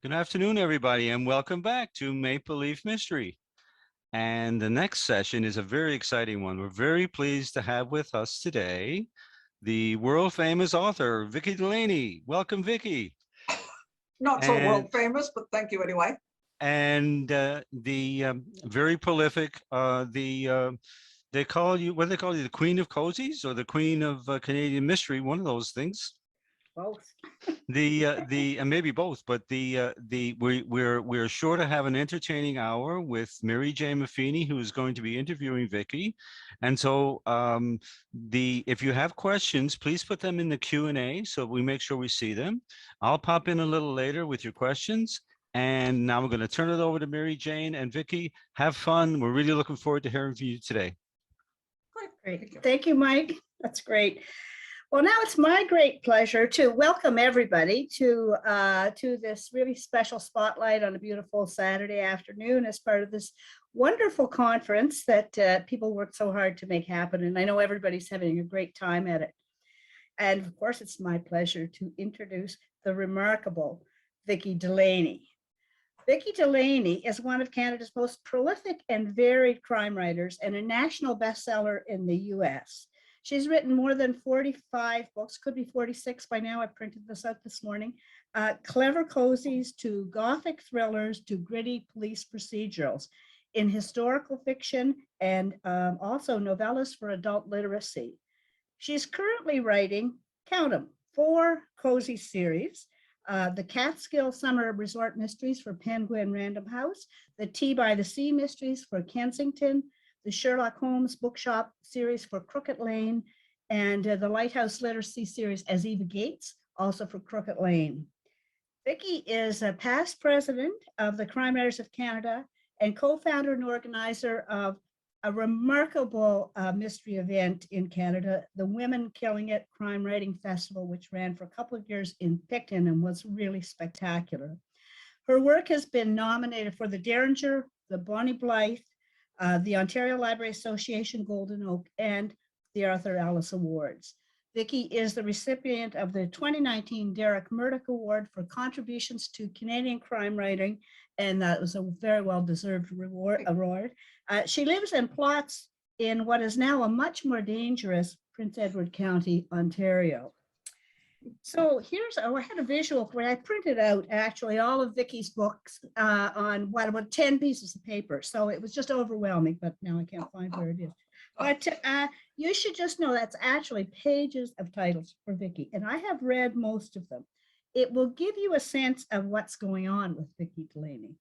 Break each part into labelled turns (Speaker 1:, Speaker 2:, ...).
Speaker 1: Good afternoon, everybody, and welcome back to Maple Leaf Mystery. And the next session is a very exciting one. We're very pleased to have with us today the world famous author, Vicki Delany. Welcome, Vicki.
Speaker 2: Not so
Speaker 1: And
Speaker 2: world famous, but thank you anyway.
Speaker 1: the very prolific, they call you, what do they call you, the Queen of Cozies or the Queen of Canadian Mystery, one of those things.
Speaker 3: Both.
Speaker 1: The and maybe both, but we're sure to have an entertaining hour with Mary J. Maffini, who is going to be interviewing Vicki. And so the if you have questions, please put them in the Q&A so we make sure we see them. I'll pop in a little later with your questions. And now we're going to turn it over to Mary Jane and Vicki. Have fun. We're really looking forward to hearing from you today.
Speaker 3: Great. Thank you, Mike. That's great. Well, now it's my great pleasure to welcome everybody to this really special spotlight on a beautiful Saturday afternoon as part of this wonderful conference that people worked so hard to make happen. And I know everybody's having a great time at it. And of course, it's my pleasure to introduce the remarkable Vicki Delany. Vicki Delany is one of Canada's most prolific and varied crime writers and a national bestseller in the US. She's written more than 45 books, could be 46 by now. I printed this out this morning. Clever cozies to gothic thrillers to gritty police procedurals in historical fiction and also novellas for adult literacy. She's currently writing, count them, 4 cozy series. The Catskill Summer Resort Mysteries for Penguin Random House, the Tea by the Sea Mysteries for Kensington, the Sherlock Holmes Bookshop series for Crooked Lane, and the Lighthouse Literacy series as Eva Gates, also for Crooked Lane. Vicki is a past president of the Crime Writers of Canada and co-founder and organizer of a remarkable mystery event in Canada, the Women Killing It Crime Writing Festival, which ran for a couple of years in Picton and was really spectacular. Her work has been nominated for the Derringer, the Bonnie Blythe, the Ontario Library Association Golden Oak, and the Arthur Ellis Awards. Vicki is the recipient of the 2019 Derek Murdoch Award for contributions to Canadian crime writing, and that was a very well-deserved award. She lives and plots in what is now a much more dangerous Prince Edward County, Ontario. So I had a visual where I printed out actually all of Vicki's books on about 10 pieces of paper. So it was just overwhelming, but now I can't find where it is. But you should just know that's actually pages of titles for Vicki, and I have read most of them. It will give you a sense of what's going on with Vicki Delany.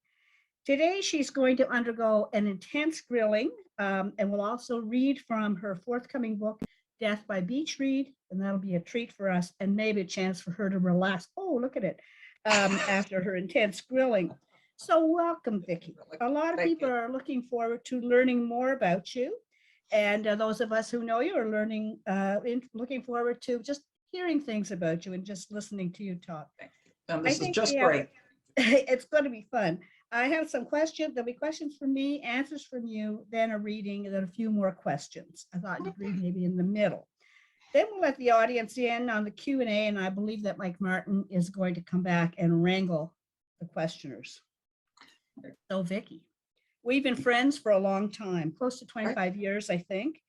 Speaker 3: Today, she's going to undergo an intense grilling and will also read from her forthcoming book, Death by Beach Read, and that'll be a treat for us and maybe a chance for her to relax. Oh, look at it, after her intense grilling. So welcome, Vicki. A lot of people are looking forward to learning more about you. And those of us who know you are looking forward to just hearing things about you and just listening to you talk.
Speaker 2: And this is just great.
Speaker 3: It's going to be fun. I have some questions. There'll be questions from me, answers from you, then a reading, and then a few more questions. I thought you'd read maybe in the middle. Then we'll let the audience in on the Q&A, and I believe that Mike Martin is going to come back and wrangle the questioners. So, Vicki, we've been friends for a long time, close to 25 years, I think.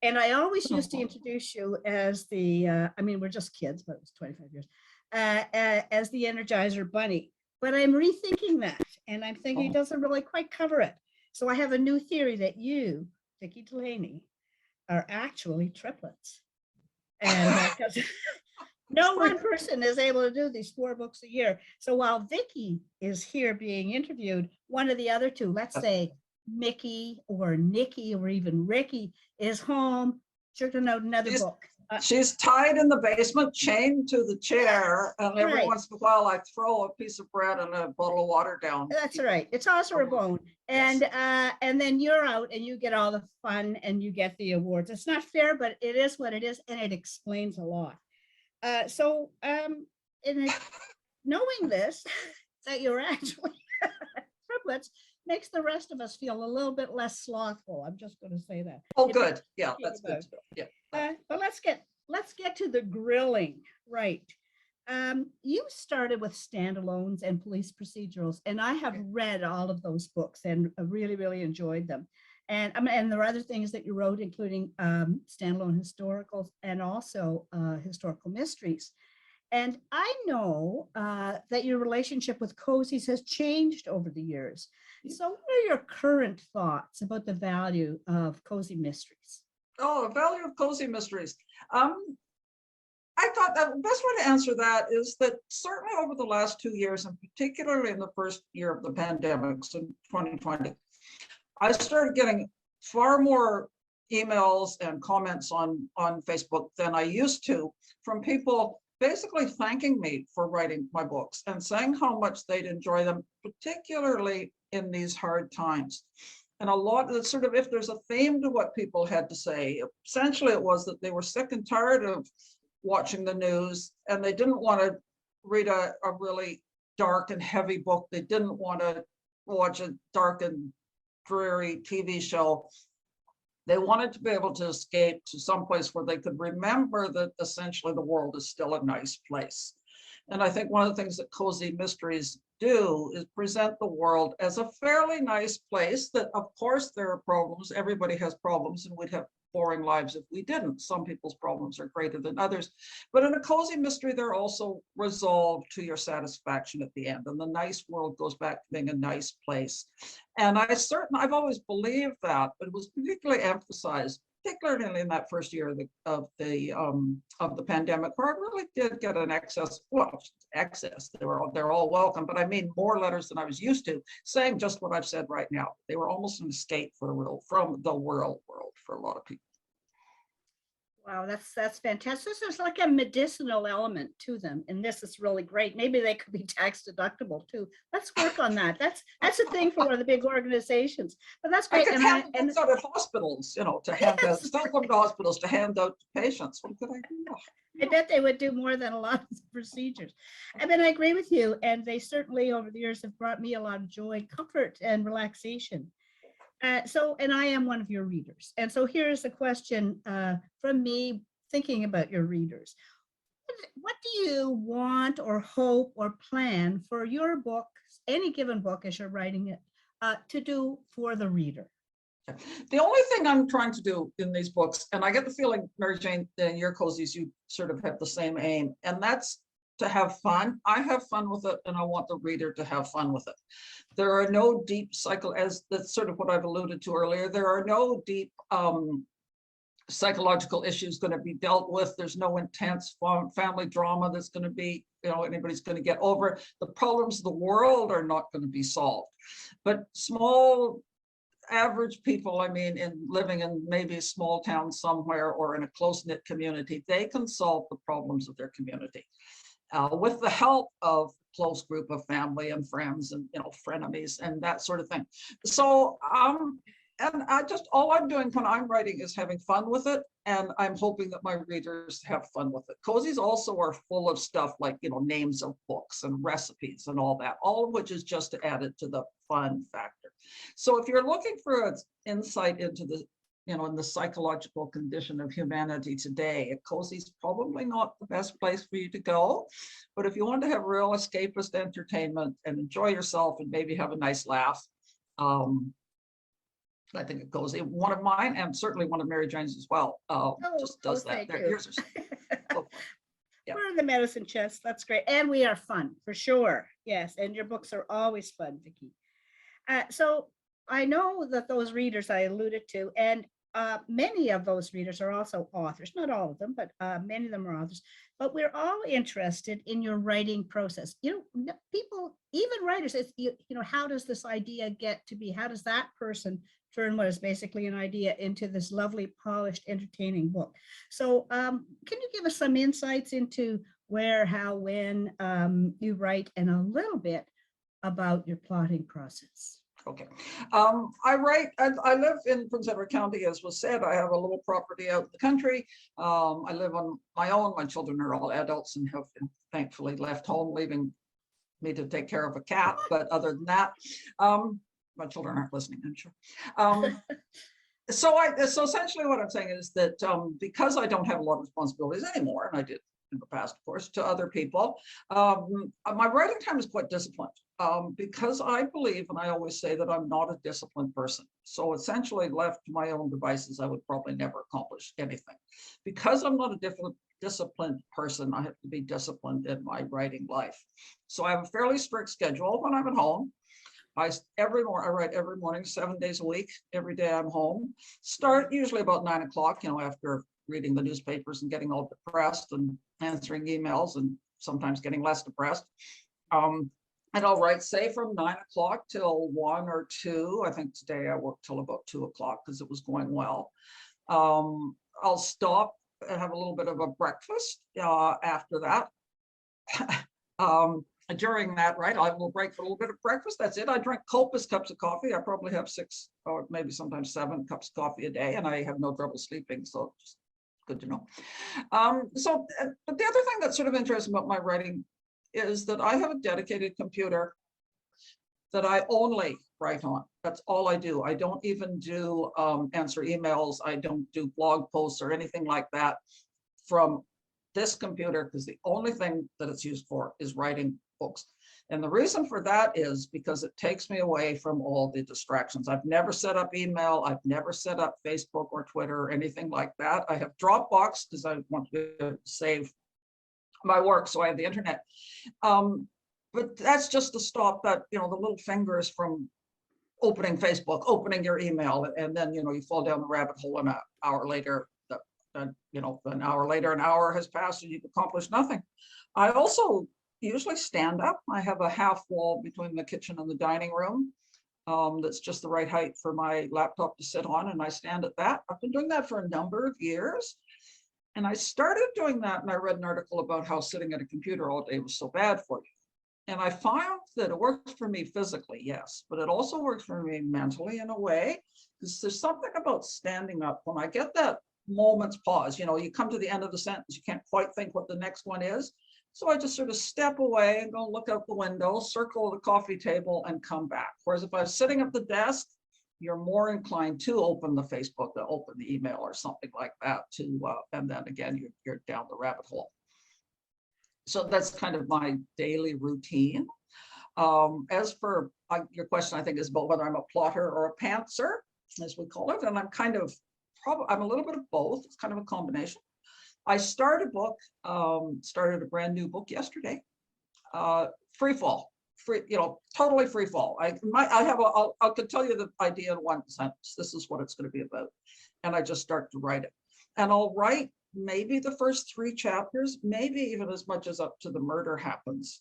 Speaker 3: And I always used to introduce you as the, we're just kids, but it was 25 years, as the Energizer Bunny. But I'm rethinking that, and I'm thinking it doesn't really quite cover it. So I have a new theory that you, Vicki Delany, are actually triplets. And because no one person is able to do these 4 books a year. So while Vicki is here being interviewed, one of the other two, let's say Mickey or Nikki or even Ricky, is home churning out another book.
Speaker 2: She's tied in the basement, chained to the chair, and every once in a while I throw a piece of bread and a bottle of water down.
Speaker 3: That's right. It's also a bone. And and then you're out and you get all the fun and you get the awards. It's not fair, but it is what it is, and it explains a lot. Knowing this, that you're actually triplets, makes the rest of us feel a little bit less slothful. I'm just going to say that.
Speaker 2: Oh, good. Yeah, that's good. Yeah.
Speaker 3: But let's get to the grilling, right? You started with standalones and police procedurals, and I have read all of those books and really, really enjoyed them. And and there are other things that you wrote, including standalone historicals and also historical mysteries. And I know that your relationship with cozies has changed over the years. So what are your current thoughts about the value of cozy mysteries?
Speaker 2: Oh, the value of cozy mysteries. I thought that the best way to answer that is that certainly over the last 2 years, and particularly in the first year of the pandemic, so 2020, I started getting far more emails and comments on Facebook than I used to from people basically thanking me for writing my books and saying how much they'd enjoy them, particularly in these hard times. And a lot of sort of, if there's a theme to what people had to say, essentially it was that they were sick and tired of watching the news and they didn't want to read a really dark and heavy book. They didn't want to watch a dark and dreary TV show. They wanted to be able to escape to someplace where they could remember that essentially the world is still a nice place. And I think one of the things that cozy mysteries do is present the world as a fairly nice place that, of course, there are problems. Everybody has problems, and we'd have boring lives if we didn't. Some people's problems are greater than others. But in a cozy mystery, they're also resolved to your satisfaction at the end. And the nice world goes back to being a nice place. And I've always believed that, but it was particularly emphasized, particularly in that first year of the pandemic, where I really did get an excess. They're all welcome, but I mean more letters than I was used to, saying just what I've said right now. They were almost an escape from the world for a lot of people.
Speaker 3: Wow, that's fantastic. So there's like a medicinal element to them, and this is really great. Maybe they could be tax deductible too. Let's work on that. That's a thing for one of the big organizations. But that's great.
Speaker 2: I could hand books out at hospitals, to hand out, start them to hospitals to hand out to patients. What could I do?
Speaker 3: I bet they would do more than a lot of the procedures. I mean, I agree with you, and they certainly over the years have brought me a lot of joy, comfort, and relaxation. And I am one of your readers. And so here's a question from me thinking about your readers. What do you want or hope or plan for your book, any given book as you're writing it, to do for the reader?
Speaker 2: The only thing I'm trying to do in these books, and I get the feeling, Mary Jane, in your cozies, you sort of have the same aim, and that's to have fun. I have fun with it, and I want the reader to have fun with it. There are no deep as that's sort of what I've alluded to earlier. There are no deep psychological issues going to be dealt with. There's no intense family drama that's going to be, anybody's going to get over. The problems of the world are not going to be solved. But small, average people, living in maybe a small town somewhere or in a close-knit community, they can solve the problems of their community. With the help of a close group of family and friends and frenemies and that sort of thing. So and all I'm doing when I'm writing is having fun with it, and I'm hoping that my readers have fun with it. Cozies also are full of stuff like names of books and recipes and all that, all of which is just to add it to the fun factor. So if you're looking for an insight into the in the psychological condition of humanity today, a cozy is probably not the best place for you to go. But if you want to have real escapist entertainment and enjoy yourself and maybe have a nice laugh, I think a cozy, one of mine and certainly one of Mary Jane's as well, just does that. Yours are
Speaker 3: yeah. We're in the medicine chest. That's great. And we are fun for sure. Yes. And your books are always fun, Vicki. So I know that those readers I alluded to, and many of those readers are also authors, not all of them, but many of them are authors, but we're all interested in your writing process. People, even writers, it's, how does this idea get to be? How does that person turn what is basically an idea into this lovely, polished, entertaining book? So can you give us some insights into where, how, when you write, and a little bit about your plotting process?
Speaker 2: Okay. I live in Prince Edward County, as was said. I have a little property out in the country. I live on my own. My children are all adults and have thankfully left home, leaving me to take care of a cat. But other than that, my children aren't listening, I'm sure. So essentially what I'm saying is that because I don't have a lot of responsibilities anymore, and I did in the past, of course, to other people. My writing time is quite disciplined because I believe, and I always say that I'm not a disciplined person. So essentially left to my own devices, I would probably never accomplish anything. Because I'm not a disciplined person, I have to be disciplined in my writing life. So I have a fairly strict schedule when I'm at home. I write every morning, 7 days a week. Every day I'm home. Start usually about 9 o'clock, after reading the newspapers and getting all depressed and answering emails and sometimes getting less depressed. And I'll write, say, from 9 o'clock till 1 or 2. I think today I worked till about 2 o'clock because it was going well. I'll stop and have a little bit of a breakfast after that. During that, right, I will break for a little bit of breakfast. That's it. I drink copious cups of coffee. I probably have 6 or maybe sometimes 7 cups of coffee a day, and I have no trouble sleeping. So just good to know. But the other thing that's sort of interesting about my writing is that I have a dedicated computer that I only write on. That's all I do. I don't even do answer emails. I don't do blog posts or anything like that from this computer, because the only thing that it's used for is writing books. And the reason for that is because it takes me away from all the distractions. I've never set up email. I've never set up Facebook or Twitter or anything like that. I have Dropbox because I want to save my work, so I have the internet. But that's just to stop that, the little fingers from opening Facebook, opening your email, and then, you fall down the rabbit hole, and an hour later, an hour has passed and you've accomplished nothing. I also usually stand up. I have a half wall between the kitchen and the dining room that's just the right height for my laptop to sit on, and I stand at that. I've been doing that for a number of years. And I started doing that, and I read an article about how sitting at a computer all day was so bad for you. And I found that it works for me physically, yes, but it also works for me mentally in a way, because there's something about standing up. When I get that moment's pause, you come to the end of the sentence, you can't quite think what the next one is. So I just sort of step away and go look out the window, circle the coffee table, and come back. Whereas if I was sitting at the desk, you're more inclined to open the Facebook, to open the email or something like that, and then again, you're down the rabbit hole. So that's kind of my daily routine. As for your question, I think is about whether I'm a plotter or a pantser, as we call it, and I'm kind of, I'm a little bit of both. It's kind of a combination. I started a brand new book yesterday, free fall. Totally free fall. I could tell you the idea in one sentence. This is what it's going to be about. And I just start to write it. And I'll write maybe the first 3 chapters, maybe even as much as up to the murder happens.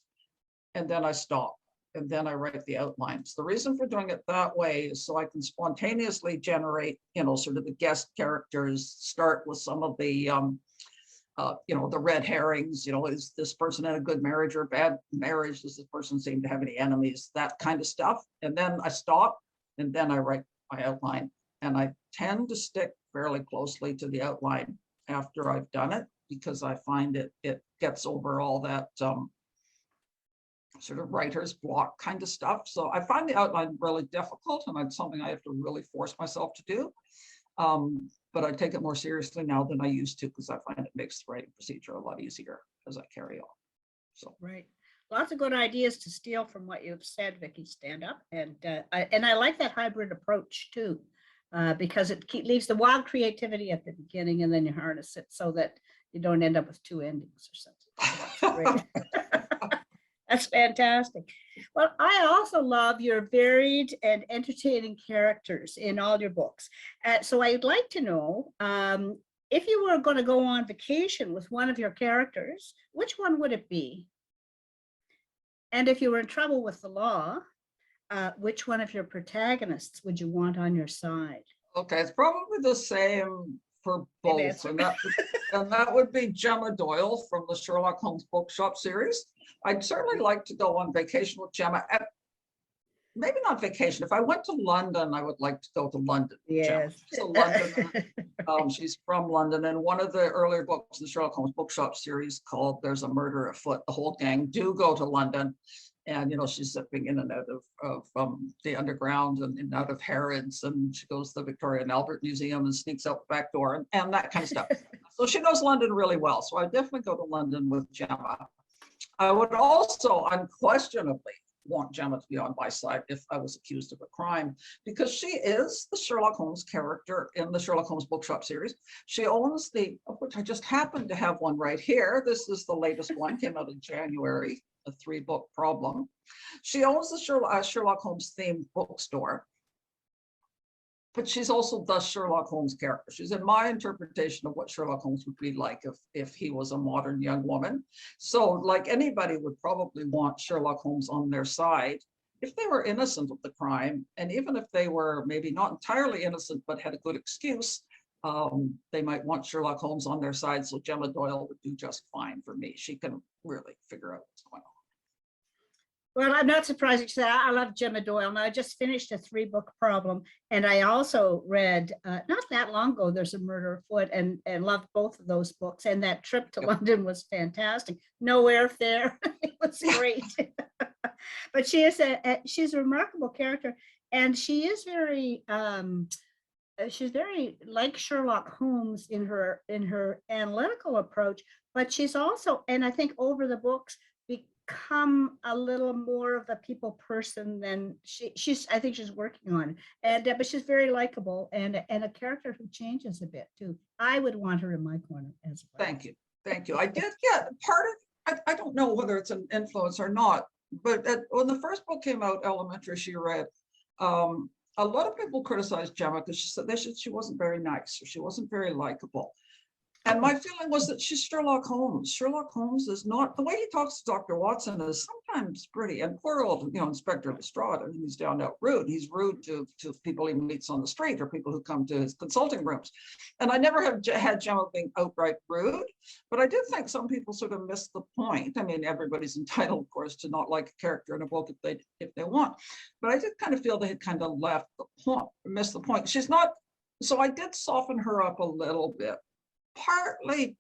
Speaker 2: And then I stop. And then I write the outlines. The reason for doing it that way is so I can spontaneously generate, sort of the guest characters, start with some of the the red herrings, is this person in a good marriage or a bad marriage? Does this person seem to have any enemies? That kind of stuff. And then I stop, and then I write my outline. And I tend to stick fairly closely to the outline after I've done it, because I find it gets over all that sort of writer's block kind of stuff. So I find the outline really difficult, and it's something I have to really force myself to do. But I take it more seriously now than I used to, because I find it makes the writing procedure a lot easier as I carry on. So
Speaker 3: right, lots of good ideas to steal from what you've said, Vicki. Stand up, and I like that hybrid approach too, because it leaves the wild creativity at the beginning, and then you harness it so that you don't end up with 2 endings or something. So that's great. That's fantastic. Well, I also love your varied and entertaining characters in all your books. So I'd like to know, if you were going to go on vacation with one of your characters, which one would it be? And if you were in trouble with the law, which one of your protagonists would you want on your side?
Speaker 2: Okay, it's probably the same for both, and that would be Gemma Doyle from the Sherlock Holmes Bookshop series. I'd certainly like to go on vacation with Gemma. Maybe not vacation. If I went to London, I would like to go to London.
Speaker 3: Yes.
Speaker 2: She's a Londoner. She's from London, and one of the earlier books in the Sherlock Holmes Bookshop series called "There's a Murder Afoot." The whole gang do go to London, And, you know, she's zipping in and out of the underground and out of Harrods, and she goes to the Victoria and Albert Museum and sneaks out the back door and that kind of stuff. So she knows London really well. So I definitely go to London with Gemma. I would also unquestionably want Gemma to be on my side if I was accused of a crime, because she is the Sherlock Holmes character in the Sherlock Holmes bookshop series. She owns of which I just happen to have one right here. This is the latest one, came out in January, a 3-book problem. She owns the Sherlock Holmes themed bookstore, but she's also the Sherlock Holmes character. She's in my interpretation of what Sherlock Holmes would be like if he was a modern young woman. So like anybody would probably want Sherlock Holmes on their side if they were innocent of the crime. And even if they were maybe not entirely innocent, but had a good excuse, they might want Sherlock Holmes on their side. So Gemma Doyle would do just fine for me. She can really figure out what's going on.
Speaker 3: Well, I'm not surprised you say I love Gemma Doyle. Now, I just finished a 3-book problem, and I also read not that long ago, There's a Murder Afoot, and loved both of those books. And that trip to London was fantastic. No airfare, it was great. But she's a remarkable character, and she is she's very like Sherlock Holmes in her analytical approach. But she's also, and I think over the books, become a little more of a people person than I think she's working on, and but she's very likable and a character who changes a bit too. I would want her in my corner as well.
Speaker 2: Thank you. I did get part of, I don't know whether it's an influence or not, but when the first book came out, Elementary, she read, a lot of people criticized Gemma because she said she wasn't very nice, or she wasn't very likable. And my feeling was that she's Sherlock Holmes. Sherlock Holmes is not, the way he talks to Dr. Watson is sometimes pretty, and poor old, you know, Inspector Lestrade, I mean, he's down out rude. He's rude to people he meets on the street or people who come to his consulting rooms. And I never have had Gemma being outright rude, but I did think some people sort of missed the point. I mean, everybody's entitled, of course, to not like a character in a book if they want. But I did kind of feel they had kind of left the point, missed the point. She's not, so I did soften her up a little bit. Partly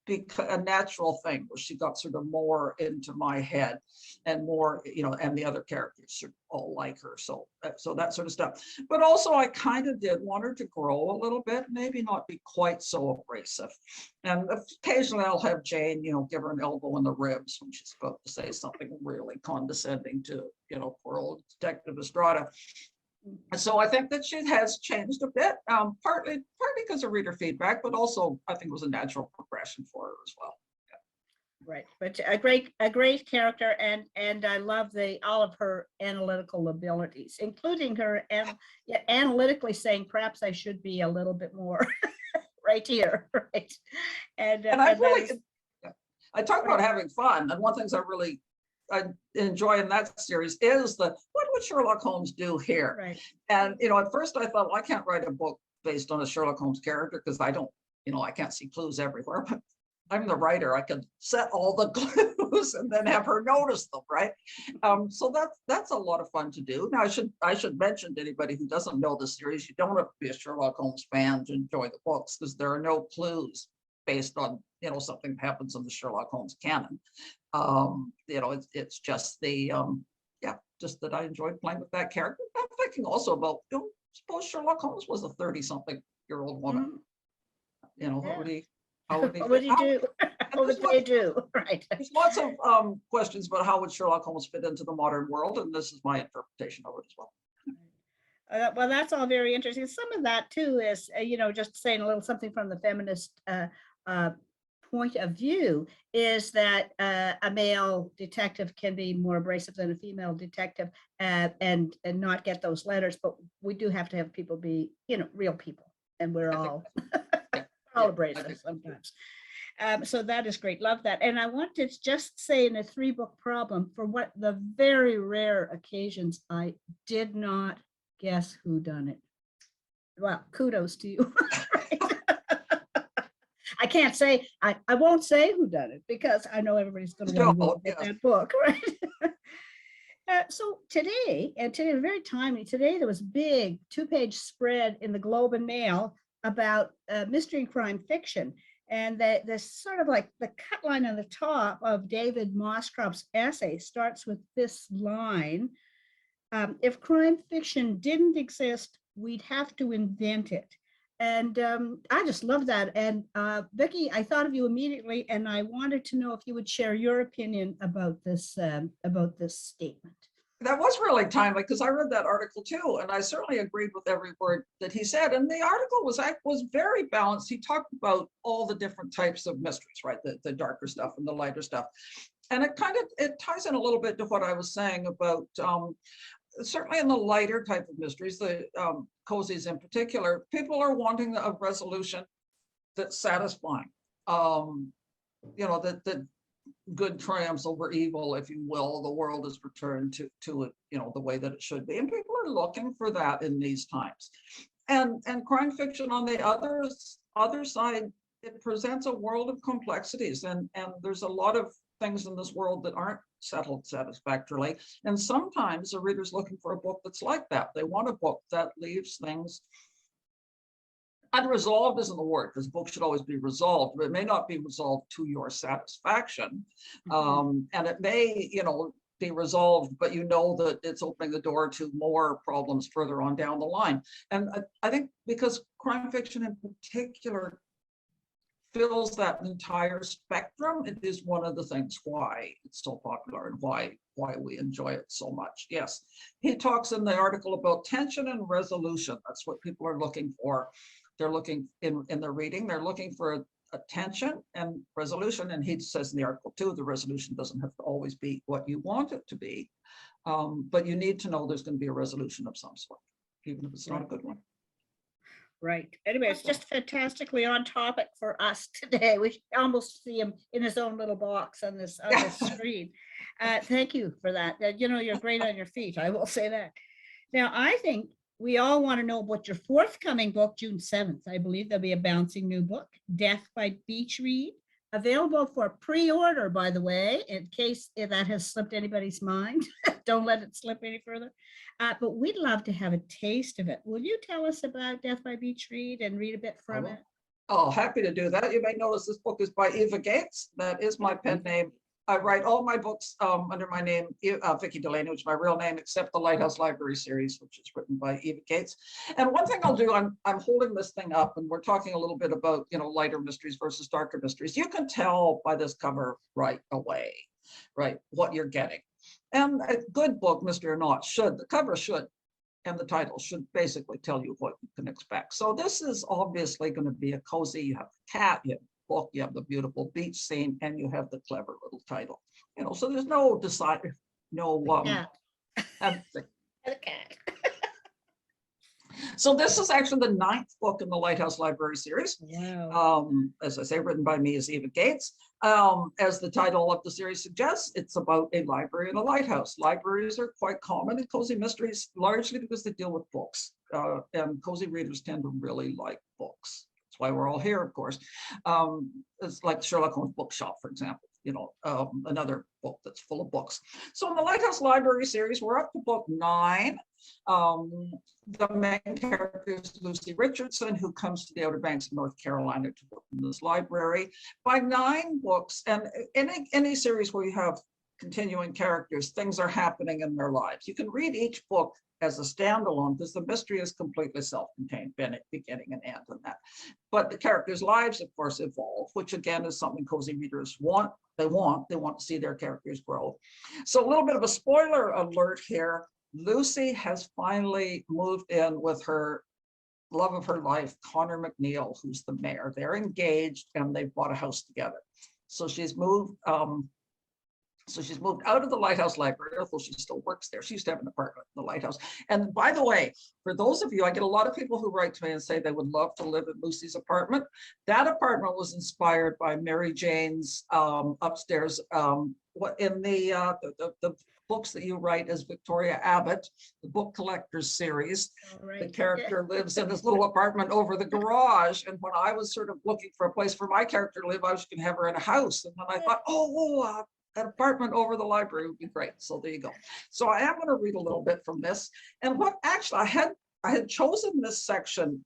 Speaker 2: because a natural thing where she got sort of more into my head and more, you know, and the other characters sort of all like her. So that sort of stuff. But also I kind of did want her to grow a little bit, maybe not be quite so abrasive. And occasionally I'll have Jane, you know, give her an elbow in the ribs when she's about to say something really condescending to, you know, poor old Detective Estrada. So I think that she has changed a bit, partly because of reader feedback, but also I think it was a natural progression for her as well. Yeah.
Speaker 3: Right, but a great character, and I love all of her analytical abilities, including her analytically saying, perhaps I should be a little bit more right here, right? And
Speaker 2: I talk about having fun, and one of the things I enjoy in that series is what would Sherlock Holmes do here?
Speaker 3: Right.
Speaker 2: And, you know, at first I thought, well, I can't write a book based on a Sherlock Holmes character because I don't, you know, I can't see clues everywhere, but I'm the writer. I can set all the clues and then have her notice them, right? So that's a lot of fun to do. Now, I should mention to anybody who doesn't know the series, you don't have to be a Sherlock Holmes fan to enjoy the books because there are no clues based on, you know, something that happens in the Sherlock Holmes canon. You know, it's just just that I enjoyed playing with that character. I'm thinking also about, you know, suppose Sherlock Holmes was a 30-something-year-old woman. You know,
Speaker 3: yeah.
Speaker 2: what would he
Speaker 3: do? What would they do? Right.
Speaker 2: There's lots of questions about how would Sherlock Holmes fit into the modern world, and this is my interpretation of it as well.
Speaker 3: Well, that's all very interesting. Some of that too is, you know, just saying a little something from the feminist point of view is that a male detective can be more abrasive than a female detective and not get those letters, but we do have to have people be, you know, real people, and we're all abrasive sometimes. So that is great. Love that. And I want to just say in a 3-book problem, for what the very rare occasions I did not guess who done it. Well, kudos to you. I can't say, I won't say who done it because I know everybody's going to want to get that book, right? So today very timely, today there was a big 2-page spread in the Globe and Mail about mystery and crime fiction. And the sort of like the cut line on the top of David Moscrop's essay starts with this line: if crime fiction didn't exist, we'd have to invent it. And I just love that. And Vicki, I thought of you immediately, and I wanted to know if you would share your opinion about this statement.
Speaker 2: That was really timely because I read that article too, and I certainly agreed with every word that he said. And the article was very balanced. He talked about all the different types of mysteries, right? The darker stuff and the lighter stuff. And it ties in a little bit to what I was saying about certainly in the lighter type of mysteries, the cozies in particular, people are wanting a resolution that's satisfying. That good triumphs over evil, if you will. The world is returned to the way that it should be, and people are looking for that in these times. And crime fiction, on the other side, it presents a world of complexities, and there's a lot of things in this world that aren't settled satisfactorily. And sometimes the reader's looking for a book that's like that. They want a book that leaves things unresolved. Isn't the word, because books should always be resolved, but it may not be resolved to your satisfaction. And it may, be resolved, but that it's opening the door to more problems further on down the line. And I think because crime fiction in particular fills that entire spectrum, it is one of the things why it's so popular and why we enjoy it so much. Yes, he talks in the article about tension and resolution. That's what people are looking for. They're looking in their reading, they're looking for a tension and resolution. And he says in the article too, the resolution doesn't have to always be what you want it to be, but you need to know there's going to be a resolution of some sort, even if it's not a good one.
Speaker 3: Right. Anyway, it's just fantastically on topic for us today. We almost see him in his own little box on this screen. Thank you for that. You're great on your feet. I will say that. Now, I think we all want to know about your forthcoming book, June 7th. I believe there'll be a bouncing new book, Death by Beach Read, available for pre-order, by the way, in case that has slipped anybody's mind. Don't let it slip any further. But we'd love to have a taste of it. Will you tell us about Death by Beach Read and read a bit from it?
Speaker 2: Oh, happy to do that. You may notice this book is by Eva Gates. That is my pen name. I write all my books under my name, Vicki Delany, which is my real name, except the Lighthouse Library series, which is written by Eva Gates. And one thing I'll do, I'm holding this thing up, and we're talking a little bit about lighter mysteries versus darker mysteries. You can tell by this cover right away, right, what you're getting. And a good book, mystery or not, the cover should, and the title should basically tell you what you can expect. So this is obviously going to be a cozy. You have a cat, you have a book, you have the beautiful beach scene, and you have the clever little title. So there's no
Speaker 3: cat.
Speaker 2: So this is actually the 9th book in the Lighthouse Library series.
Speaker 3: Wow.
Speaker 2: As I say, written by me as Eva Gates. As the title of the series suggests, it's about a library and a lighthouse. Libraries are quite common in cozy mysteries, largely because they deal with books. And cozy readers tend to really like books. That's why we're all here, of course. It's like Sherlock Holmes Bookshop, for example. Another book that's full of books. So in the Lighthouse Library series, we're up to book 9. The main character is Lucy Richardson, who comes to the Outer Banks of North Carolina to work in this library. By 9 books, and in any series where you have continuing characters, things are happening in their lives. You can read each book as a standalone because the mystery is completely self-contained, beginning and end and that. But the characters' lives, of course, evolve, which again is something cozy readers want. They want to see their characters grow. So a little bit of a spoiler alert here. Lucy has finally moved in with her love of her life, Connor McNeil, who's the mayor. They're engaged and they've bought a house together. So she's moved. She's moved out of the Lighthouse Library, although she still works there. She used to have an apartment in the Lighthouse. And by the way, for those of you, I get a lot of people who write to me and say they would love to live in Lucy's apartment. That apartment was inspired by Mary Jane's upstairs. In the books that you write as Victoria Abbott, the book collectors series, the character lives in this little apartment over the garage. And when I was sort of looking for a place for my character to live, I was going to have her in a house. And then I thought, an apartment over the library would be great. So there you go. So I am going to read a little bit from this. And what actually I had chosen this section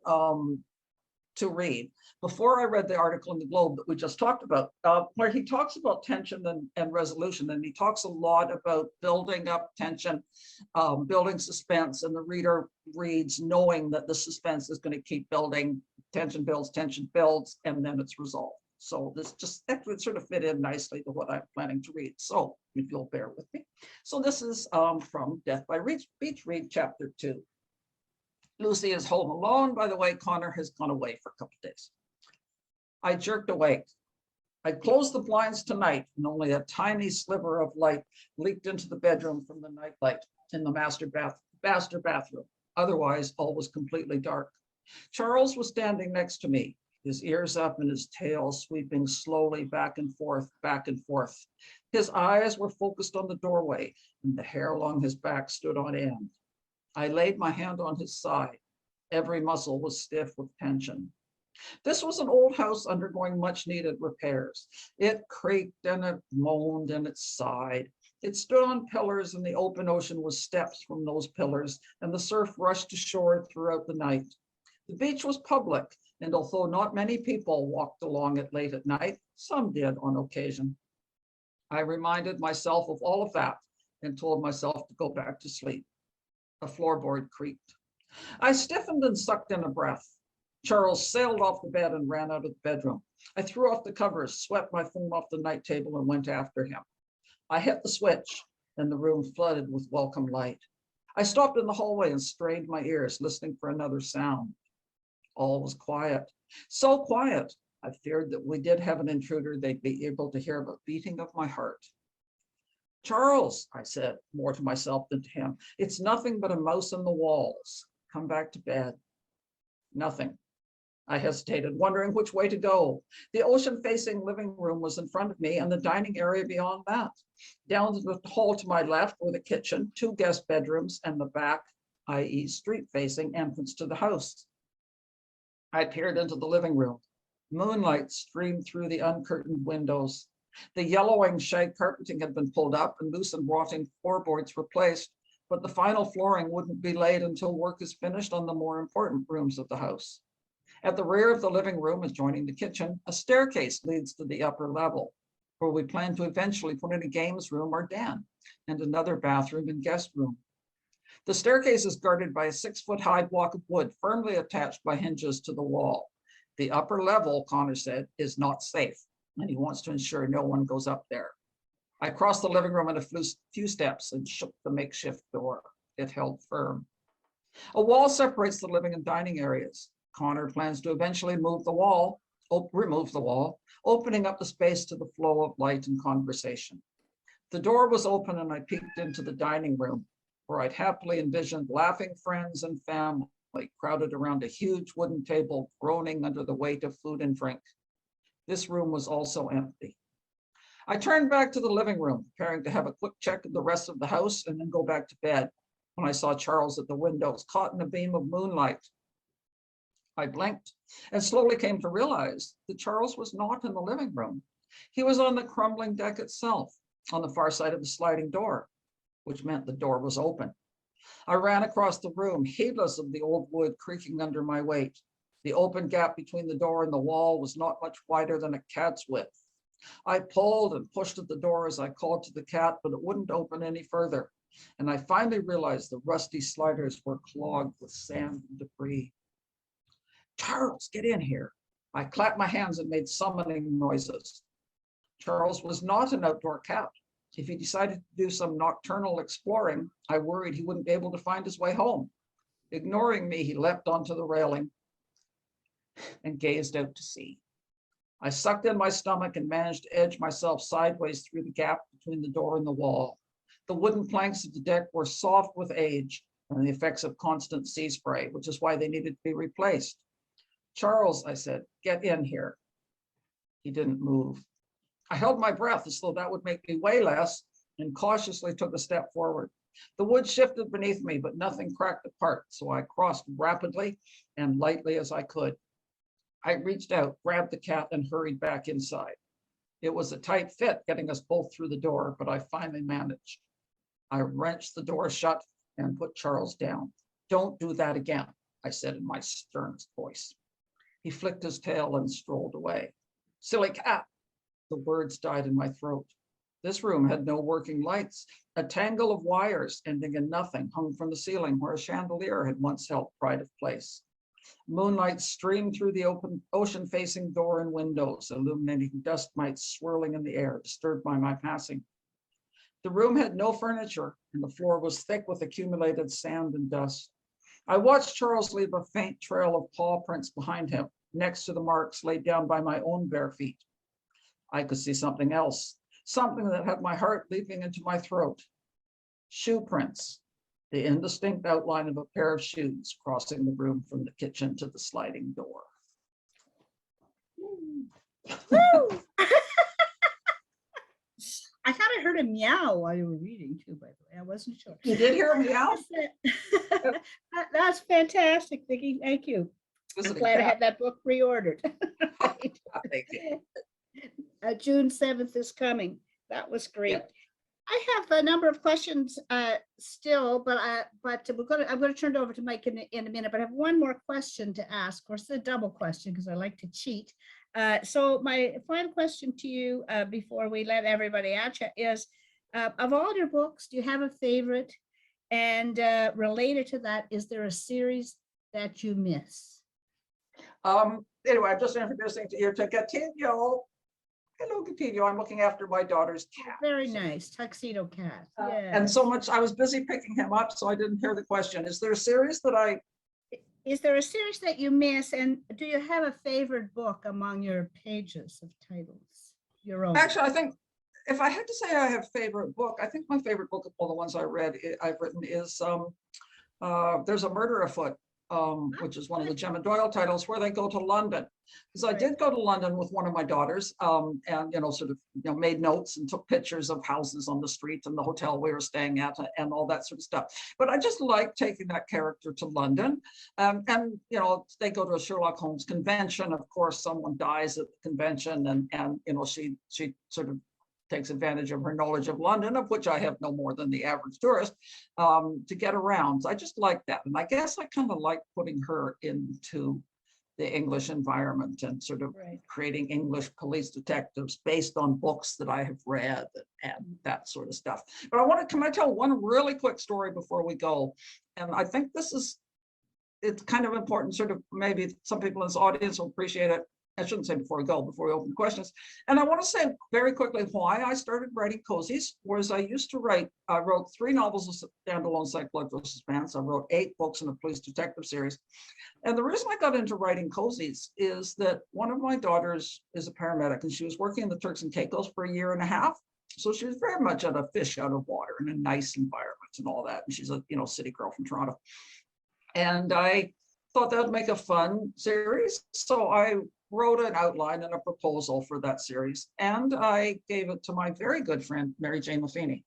Speaker 2: to read before I read the article in the Globe that we just talked about, where he talks about tension and resolution. And he talks a lot about building up tension, building suspense, and the reader reads knowing that the suspense is going to keep building, tension builds, and then it's resolved. So this just, that would sort of fit in nicely to what I'm planning to read. So if you'll bear with me. So this is from Death by Beach Read, chapter 2. Lucy is home alone. By the way, Connor has gone away for a couple of days. I jerked awake. I closed the blinds tonight, and only a tiny sliver of light leaked into the bedroom from the nightlight in the master bathroom. Otherwise, all was completely dark. Charles was standing next to me, his ears up and his tail sweeping slowly back and forth, back and forth. His eyes were focused on the doorway, and the hair along his back stood on end. I laid my hand on his side. Every muscle was stiff with tension. This was an old house undergoing much needed repairs. It creaked and it moaned and it sighed. It stood on pillars, and the open ocean was steps from those pillars, and the surf rushed to shore throughout the night. The beach was public, and although not many people walked along it late at night, some did on occasion. I reminded myself of all of that and told myself to go back to sleep. A floorboard creaked. I stiffened and sucked in a breath. Charles sailed off the bed and ran out of the bedroom. I threw off the covers, swept my phone off the night table, and went after him. I hit the switch, and the room flooded with welcome light. I stopped in the hallway and strained my ears, listening for another sound. All was quiet. So quiet, I feared that we did have an intruder, they'd be able to hear the beating of my heart. Charles, I said, more to myself than to him, it's nothing but a mouse in the walls. Come back to bed. Nothing. I hesitated, wondering which way to go. The ocean-facing living room was in front of me, and the dining area beyond that. Down the hall to my left were the kitchen, 2 guest bedrooms, and the back, i.e. street-facing entrance to the house. I peered into the living room. Moonlight streamed through the uncurtained windows. The yellowing shag carpeting had been pulled up and loose and rotting floorboards replaced, but the final flooring wouldn't be laid until work is finished on the more important rooms of the house. At the rear of the living room, adjoining the kitchen, a staircase leads to the upper level, where we plan to eventually put in a games room or den, and another bathroom and guest room. The staircase is guarded by a 6-foot-high block of wood, firmly attached by hinges to the wall. The upper level, Connor said, is not safe, and he wants to ensure no one goes up there. I crossed the living room in a few steps and shook the makeshift door. It held firm. A wall separates the living and dining areas. Connor plans to eventually remove the wall, opening up the space to the flow of light and conversation. The door was open, and I peeked into the dining room, where I'd happily envisioned laughing friends and family crowded around a huge wooden table, groaning under the weight of food and drink. This room was also empty. I turned back to the living room, preparing to have a quick check of the rest of the house and then go back to bed, when I saw Charles at the windows, caught in a beam of moonlight. I blinked and slowly came to realize that Charles was not in the living room. He was on the crumbling deck itself, on the far side of the sliding door, which meant the door was open. I ran across the room, heedless of the old wood creaking under my weight. The open gap between the door and the wall was not much wider than a cat's width. I pulled and pushed at the door as I called to the cat, but it wouldn't open any further. And I finally realized the rusty sliders were clogged with sand and debris. Charles, get in here. I clapped my hands and made summoning noises. Charles was not an outdoor cat. If he decided to do some nocturnal exploring, I worried he wouldn't be able to find his way home. Ignoring me, he leapt onto the railing and gazed out to sea. I sucked in my stomach and managed to edge myself sideways through the gap between the door and the wall. The wooden planks of the deck were soft with age and the effects of constant sea spray, which is why they needed to be replaced. Charles, I said, get in here. He didn't move. I held my breath as though that would make me weigh less, and cautiously took a step forward. The wood shifted beneath me, but nothing cracked apart, so I crossed rapidly and lightly as I could. I reached out, grabbed the cat, and hurried back inside. It was a tight fit getting us both through the door, but I finally managed. I wrenched the door shut and put Charles down. Don't do that again, I said in my sternest voice. He flicked his tail and strolled away. Silly cat. The words died in my throat. This room had no working lights. A tangle of wires ending in nothing hung from the ceiling where a chandelier had once held pride of place. Moonlight streamed through the open ocean-facing door and windows, illuminating dust mites swirling in the air, disturbed by my passing. The room had no furniture, and the floor was thick with accumulated sand and dust. I watched Charles leave a faint trail of paw prints behind him, next to the marks laid down by my own bare feet. I could see something else, something that had my heart leaping into my throat. Shoe prints, the indistinct outline of a pair of shoes crossing the room from the kitchen to the sliding door.
Speaker 3: Woo! I thought I heard a meow while you were reading too, by the way. I wasn't sure.
Speaker 2: You did hear a meow?
Speaker 3: That's fantastic, Vicki. Thank you. I'm glad I had that book pre-ordered.
Speaker 2: Thank you.
Speaker 3: June 7th is coming. That was great.
Speaker 2: Yep.
Speaker 3: I have a number of questions still, but I'm going to turn it over to Mike in a minute. But I have one more question to ask. Of course, it's a double question because I like to cheat. So my final question to you before we let everybody at you is, of all your books, do you have a favorite? And related to that, is there a series that you miss?
Speaker 2: Anyway, I'm just introducing to you to Gatillo. Hello, Gatillo. I'm looking after my daughter's cat.
Speaker 3: Very nice. Tuxedo cat. Yeah.
Speaker 2: And so much, I was busy picking him up, so I didn't hear the question. Is there a series that
Speaker 3: Is there a series that you miss? And do you have a favorite book among your pages of titles? Your own?
Speaker 2: Actually, I think if I had to say I have a favorite book, I think my favorite book of all the ones I've written is There's a Murder Afoot, which is one of the Gemma Doyle titles, where they go to London. Because I did go to London with one of my daughters, and sort of made notes and took pictures of houses on the street and the hotel we were staying at and all that sort of stuff. But I just like taking that character to London, and they go to a Sherlock Holmes convention. Of course, someone dies at the convention, and she sort of takes advantage of her knowledge of London, of which I have no more than the average tourist, to get around. So I just like that. And I guess I kind of like putting her into the English environment and sort of creating English police detectives based on books that I have read and that sort of stuff. But can I tell one really quick story before we go? And I think it's kind of important, sort of maybe some people in this audience will appreciate it. I shouldn't say before we open questions. And I want to say very quickly why I started writing cozies, whereas I used to I wrote 3 novels of standalone psychological suspense. I wrote 8 books in a police detective series. And the reason I got into writing cozies is that one of my daughters is a paramedic, and she was working in the Turks and Caicos for 1.5 years. So she was very much a fish out of water in a nice environment and all that. And she's a city girl from Toronto. And I thought that would make a fun series. So I wrote an outline and a proposal for that series. And I gave it to my very good friend, Mary Jane Maffini,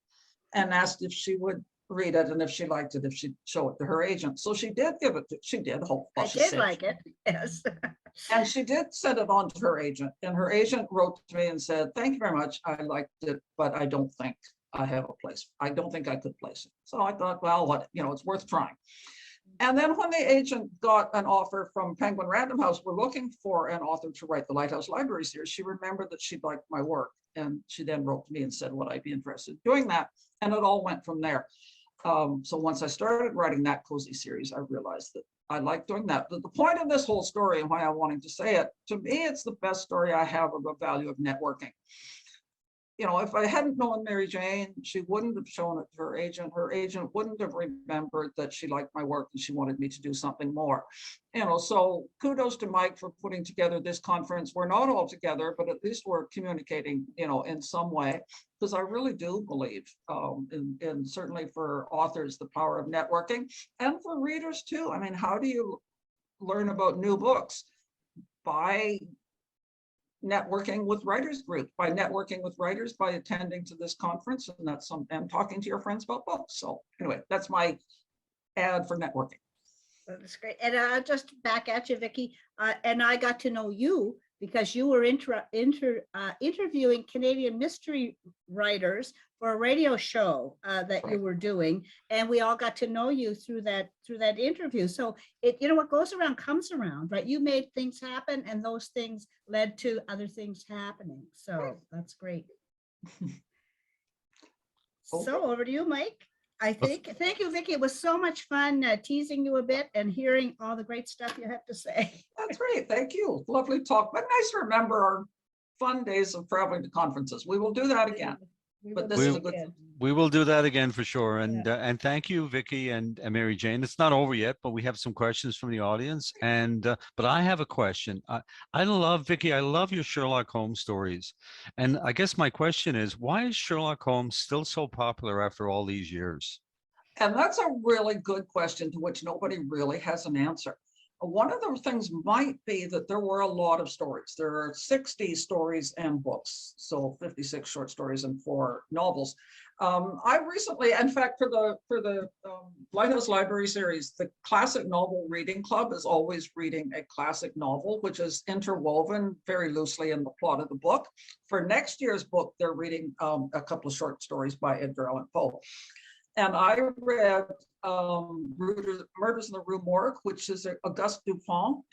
Speaker 2: and asked if she would read it and if she liked it, if she'd show it to her agent. So she did give it to, she did.
Speaker 3: I did like it, yes.
Speaker 2: And she did send it on to her agent. And her agent wrote to me and said, thank you very much. I liked it, but I don't think I have a place. I don't think I could place it. So I thought, well, what, it's worth trying. And then when the agent got an offer from Penguin Random House, we're looking for an author to write the Lighthouse Library series. She remembered that she'd liked my work. And she then wrote to me and said, would I be interested in doing that? And it all went from there. So once I started writing that cozy series, I realized that I like doing that. But the point of this whole story and why I wanted to say it, to me, it's the best story I have of the value of networking. If I hadn't known Mary Jane, she wouldn't have shown it to her agent. Her agent wouldn't have remembered that she liked my work and she wanted me to do something more. So kudos to Mike for putting together this conference. We're not all together, but at least we're communicating, in some way, because I really do believe, in certainly for authors, the power of networking, and for readers too. I mean, how do you learn about new books? By networking with writers groups, by networking with writers, by attending to this conference, and talking to your friends about books. So anyway, that's my ad for networking.
Speaker 3: That's great. And just back at you, Vicki, and I got to know you because you were interviewing Canadian mystery writers for a radio show that you were doing, and we all got to know you through that interview. So what goes around comes around, right? You made things happen, and those things led to other things happening. So that's great. So over to you, Mike. I think. Thank you, Vicki. It was so much fun teasing you a bit and hearing all the great stuff you have to say.
Speaker 2: That's great. Thank you. Lovely talk. But nice to remember our fun days of traveling to conferences. We will do that again. But this is a good.
Speaker 1: We will do that again for sure. And thank you, Vicki and Mary Jane. It's not over yet, but we have some questions from the audience. And but I have a question. I love, Vicki, I love your Sherlock Holmes stories. And I guess my question is, why is Sherlock Holmes still so popular after all these years?
Speaker 2: And that's a really good question to which nobody really has an answer. One of the things might be that there were a lot of stories. There are 60 stories and books, so 56 short stories and 4 novels. I recently, in fact, for the Lighthouse Library series, the Classic Novel Reading Club is always reading a classic novel, which is interwoven very loosely in the plot of the book. For next year's book, they're reading a couple of short stories by Edgar Allan Poe. And I read Murders in the Rue Morgue, which is Auguste Dupont,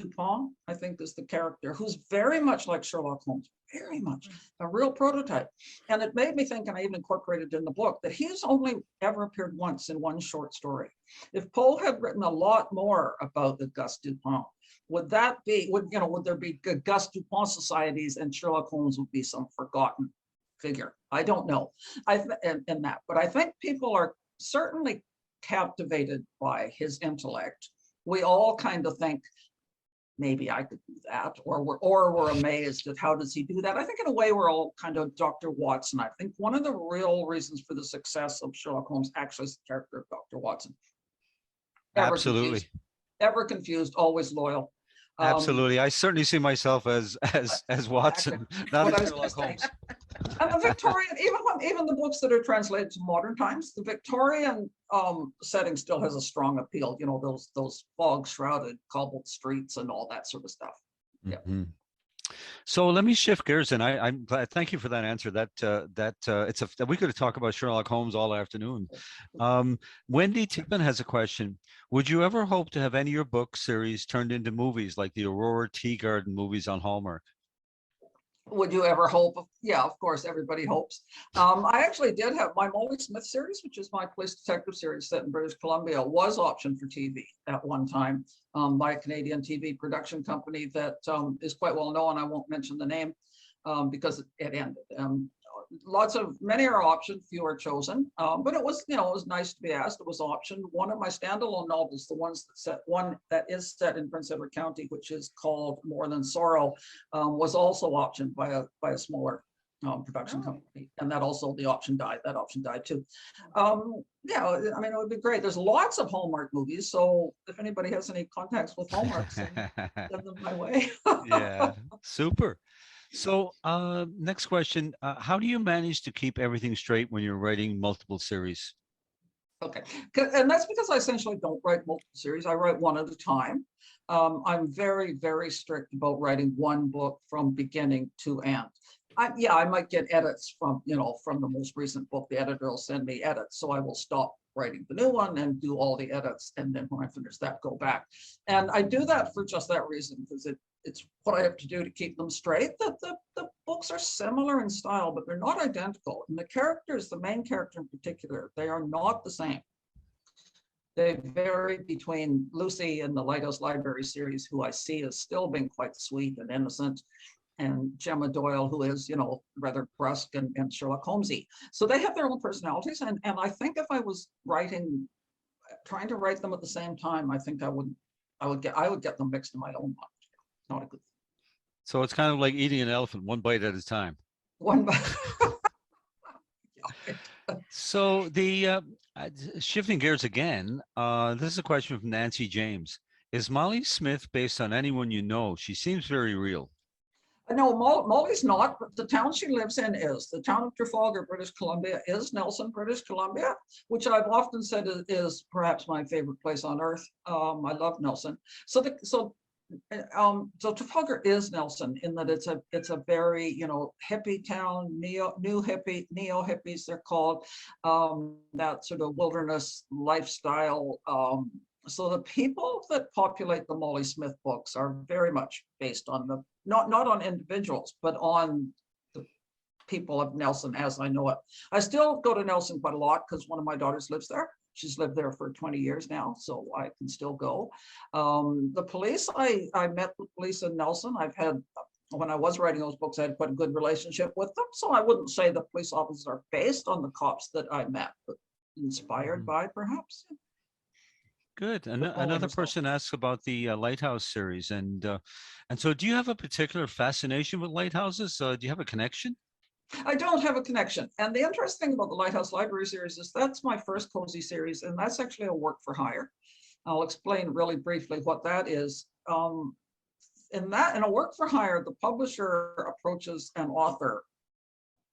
Speaker 2: I think is the character, who's very much like Sherlock Holmes, very much, a real prototype. And it made me think, and I even incorporated in the book, that he's only ever appeared once in one short story. If Poe had written a lot more about Auguste Dupont, would there be Auguste Dupont societies and Sherlock Holmes would be some forgotten figure? I don't know. In that, but I think people are certainly captivated by his intellect. We all kind of think maybe I could do that, or we're amazed at how does he do that. I think in a way we're all kind of Dr. Watson. I think one of the real reasons for the success of Sherlock Holmes actually is the character of Dr. Watson.
Speaker 1: Absolutely.
Speaker 2: Ever confused, always loyal.
Speaker 1: Absolutely. I certainly see myself as Watson, not as Sherlock Holmes.
Speaker 2: And the Victorian, even the books that are translated to modern times, the Victorian setting still has a strong appeal. You know, those fog-shrouded cobbled streets and all that sort of stuff. Yeah.
Speaker 1: Mm-hmm. So let me shift gears, and I'm glad. Thank you for that answer. We could talk about Sherlock Holmes all afternoon. Wendy Tippin has a question. Would you ever hope to have any of your book series turned into movies like the Aurora Tea Garden movies on Hallmark?
Speaker 2: Would you ever hope? Yeah, of course, everybody hopes. I actually did have my Molly Smith series, which is my police detective series set in British Columbia, was optioned for TV at one time by a Canadian TV production company that is quite well known. I won't mention the name because it ended. Many are optioned, few are chosen, but it was nice to be asked. It was optioned. One of my standalone novels, one that is set in Prince Edward County, which is called More Than Sorrow, was also optioned by a smaller production company, and that option died. That option died too. Yeah, I mean, it would be great. There's lots of Hallmark movies, so if anybody has any contacts with Hallmark, send them my way.
Speaker 1: Yeah, super. So next question, how do you manage to keep everything straight when you're writing multiple series?
Speaker 2: Okay, and that's because I essentially don't write multiple series. I write one at a time. I'm very, very strict about writing one book from beginning to end. I might get edits from the most recent book. The editor will send me edits, so I will stop writing the new one and do all the edits, and then when I finish that, go back. And I do that for just that reason, because it's what I have to do to keep them straight. The books are similar in style, but they're not identical. And the characters, the main character in particular, they are not the same. They vary between Lucy in the Lighthouse Library series, who I see as still being quite sweet and innocent, and Gemma Doyle, who is, rather brusque and Sherlock Holmesy. So they have their own personalities. And I think if I was trying to write them at the same time, I think I would get them mixed in my own mind. Not a good thing.
Speaker 1: So it's kind of like eating an elephant, one bite at a time.
Speaker 2: One bite.
Speaker 1: So the shifting gears again, this is a question from Nancy James. Is Molly Smith based on anyone you know? She seems very real.
Speaker 2: No, Molly's not, but the town she lives in is. The town of Trafalgar, British Columbia, is Nelson, British Columbia, which I've often said is perhaps my favorite place on earth. I love Nelson. So So Trafalgar is Nelson in that it's a very, you know, hippie town, neo hippies they're called, that sort of wilderness lifestyle. So the people that populate the Molly Smith books are very much based on the not on individuals, but on the people of Nelson as I know it. I still go to Nelson quite a lot because one of my daughters lives there. She's lived there for 20 years now, so I can still go. The police, I met the police in Nelson. I've had, when I was writing those books, I had quite a good relationship with them. So I wouldn't say the police officers are based on the cops that I met, but inspired by perhaps.
Speaker 1: Good.
Speaker 2: But only
Speaker 1: Another
Speaker 2: herself.
Speaker 1: person asks about the Lighthouse series, and so do you have a particular fascination with lighthouses? Do you have a connection?
Speaker 2: I don't have a connection. And the interesting thing about the Lighthouse Library series is that's my first cozy series, and that's actually a work for hire. I'll explain really briefly what that is. In a work for hire, the publisher approaches an author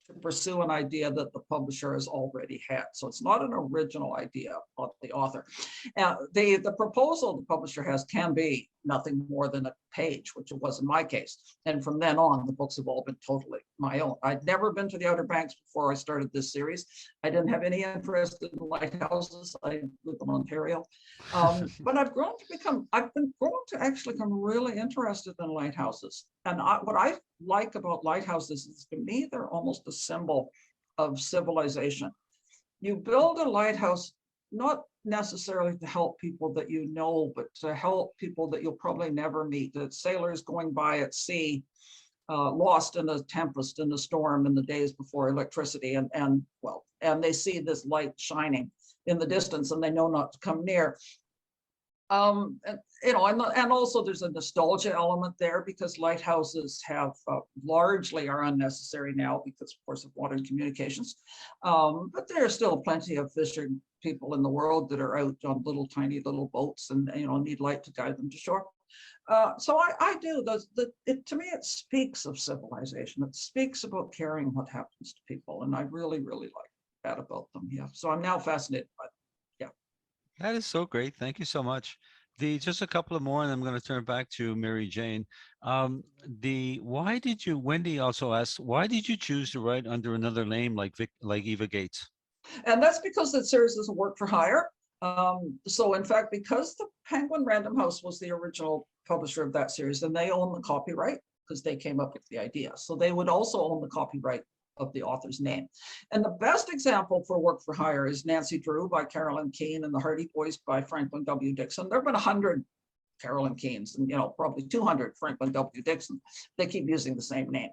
Speaker 2: to pursue an idea that the publisher has already had. So it's not an original idea of the author. The proposal the publisher has can be nothing more than a page, which it was in my case. And from then on, the books have all been totally my own. I'd never been to the Outer Banks before I started this series. I didn't have any interest in lighthouses. I lived in Ontario. But I've been grown to actually become really interested in lighthouses. And what I like about lighthouses is, to me, they're almost a symbol of civilization. You build a lighthouse not necessarily to help people that you know, but to help people that you'll probably never meet, the sailors going by at sea, lost in a tempest, in the storm, in the days before electricity, and they see this light shining in the distance and they know not to come near. You know, and also there's a nostalgia element there because lighthouses have largely are unnecessary now because, of course, of modern communications. But there are still plenty of fishing people in the world that are out on little tiny little boats and, you know, need light to guide them to shore. So I do. To me, it speaks of civilization. It speaks about caring what happens to people, and I really, really like that about them. Yeah. So I'm now fascinated by them.
Speaker 1: That is so great. Thank you so much. Just a couple of more, and I'm going to turn it back to Mary Jane. Wendy also asked, why did you choose to write under another name like Eva Gates?
Speaker 2: And that's because that series is a work for hire. So in fact, because the Penguin Random House was the original publisher of that series, and they own the copyright because they came up with the idea. So they would also own the copyright of the author's name. And the best example for work for hire is Nancy Drew by Carolyn Keene and the Hardy Boys by Franklin W. Dixon. There have been 100 Carolyn Keenes and, you know, probably 200 Franklin W. Dixon. They keep using the same name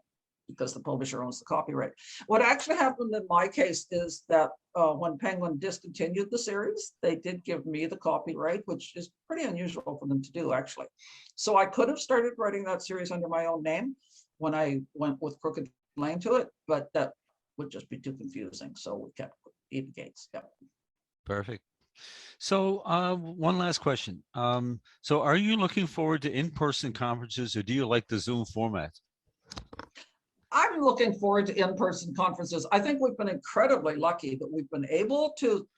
Speaker 2: because the publisher owns the copyright. What actually happened in my case is that when Penguin discontinued the series, they did give me the copyright, which is pretty unusual for them to do, actually. So I could have started writing that series under my own name when I went with Crooked Lane to it, but that would just be too confusing. So we kept Eva Gates. Yeah.
Speaker 1: Perfect. So one last question. So are you looking forward to in-person conferences, or do you like the Zoom format?
Speaker 2: I'm looking forward to in-person conferences. I think we've been incredibly lucky that we've been able to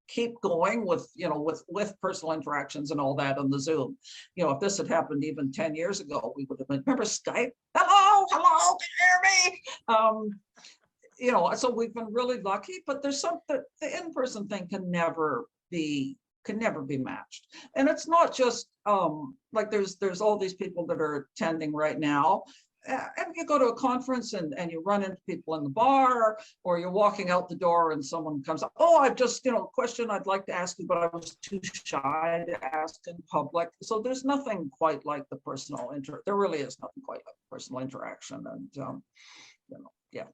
Speaker 2: keep going with, you know, with personal interactions and all that on the Zoom. You know, if this had happened even 10 years ago, we would have been, remember Skype? Hello, can you hear me? You know, so we've been really lucky, but there's something, the in-person thing can never be matched. And it's not just like there's all these people that are attending right now. And you go to a conference and you run into people in the bar, or you're walking out the door and someone comes up, oh, I've just, you know, a question I'd like to ask you, but I was too shy to ask in public. So there's nothing quite like the personal there really is nothing quite like personal interaction. And, you know, yeah.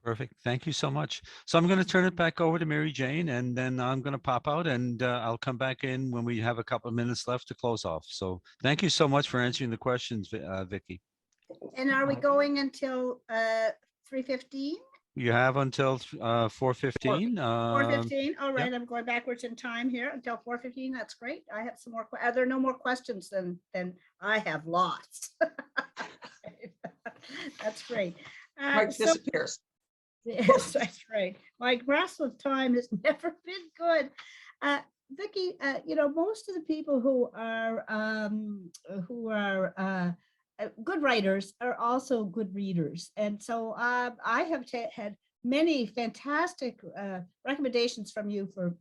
Speaker 1: Perfect. Thank you so much. So I'm going to turn it back over to Mary Jane, and then I'm going to pop out, and I'll come back in when we have a couple of minutes left to close off. So thank you so much for answering the questions, Vicki.
Speaker 3: And are we going until 3:15?
Speaker 1: You have until 4:15.
Speaker 3: 4:15. All right, I'm going backwards in time here until 4:15. That's great. I have some more. Are there no more questions? Then I have lots. That's great.
Speaker 2: Mike disappears.
Speaker 3: Yes, that's right. My grasp of time has never been good. Vicki, most of the people who are good writers are also good readers, and so I have had many fantastic recommendations from you from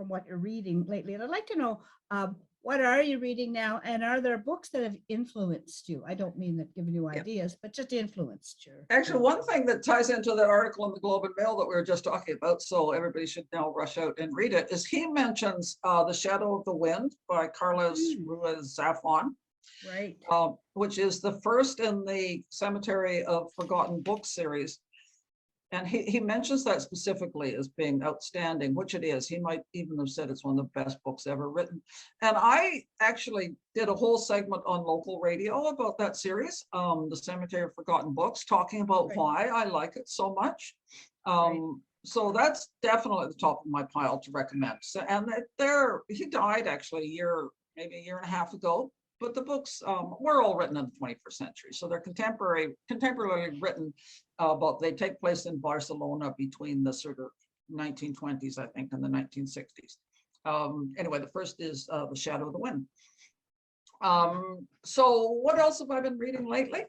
Speaker 3: what you're reading lately, and I'd like to know what are you reading now, and are there books that have influenced you? I don't mean that given you ideas, but just influenced you.
Speaker 2: Actually, one thing that ties into that article in the Globe and Mail that we were just talking about, so everybody should now rush out and read it, is he mentions The Shadow of the Wind by Carlos Ruiz Zafón,
Speaker 3: Right.
Speaker 2: which is the first in the Cemetery of Forgotten Books series. And he mentions that specifically as being outstanding, which it is. He might even have said it's one of the best books ever written. And I actually did a whole segment on local radio about that series, The Cemetery of Forgotten Books, talking about why I like it so much. So that's definitely at the top of my pile to recommend. So, and he died actually maybe a year and a half ago. But the books were all written in the 21st century, so they're contemporarily written. But they take place in Barcelona between the sort of 1920s, I think, and the 1960s. Anyway, the first is The Shadow of the Wind. So what else have I been reading lately?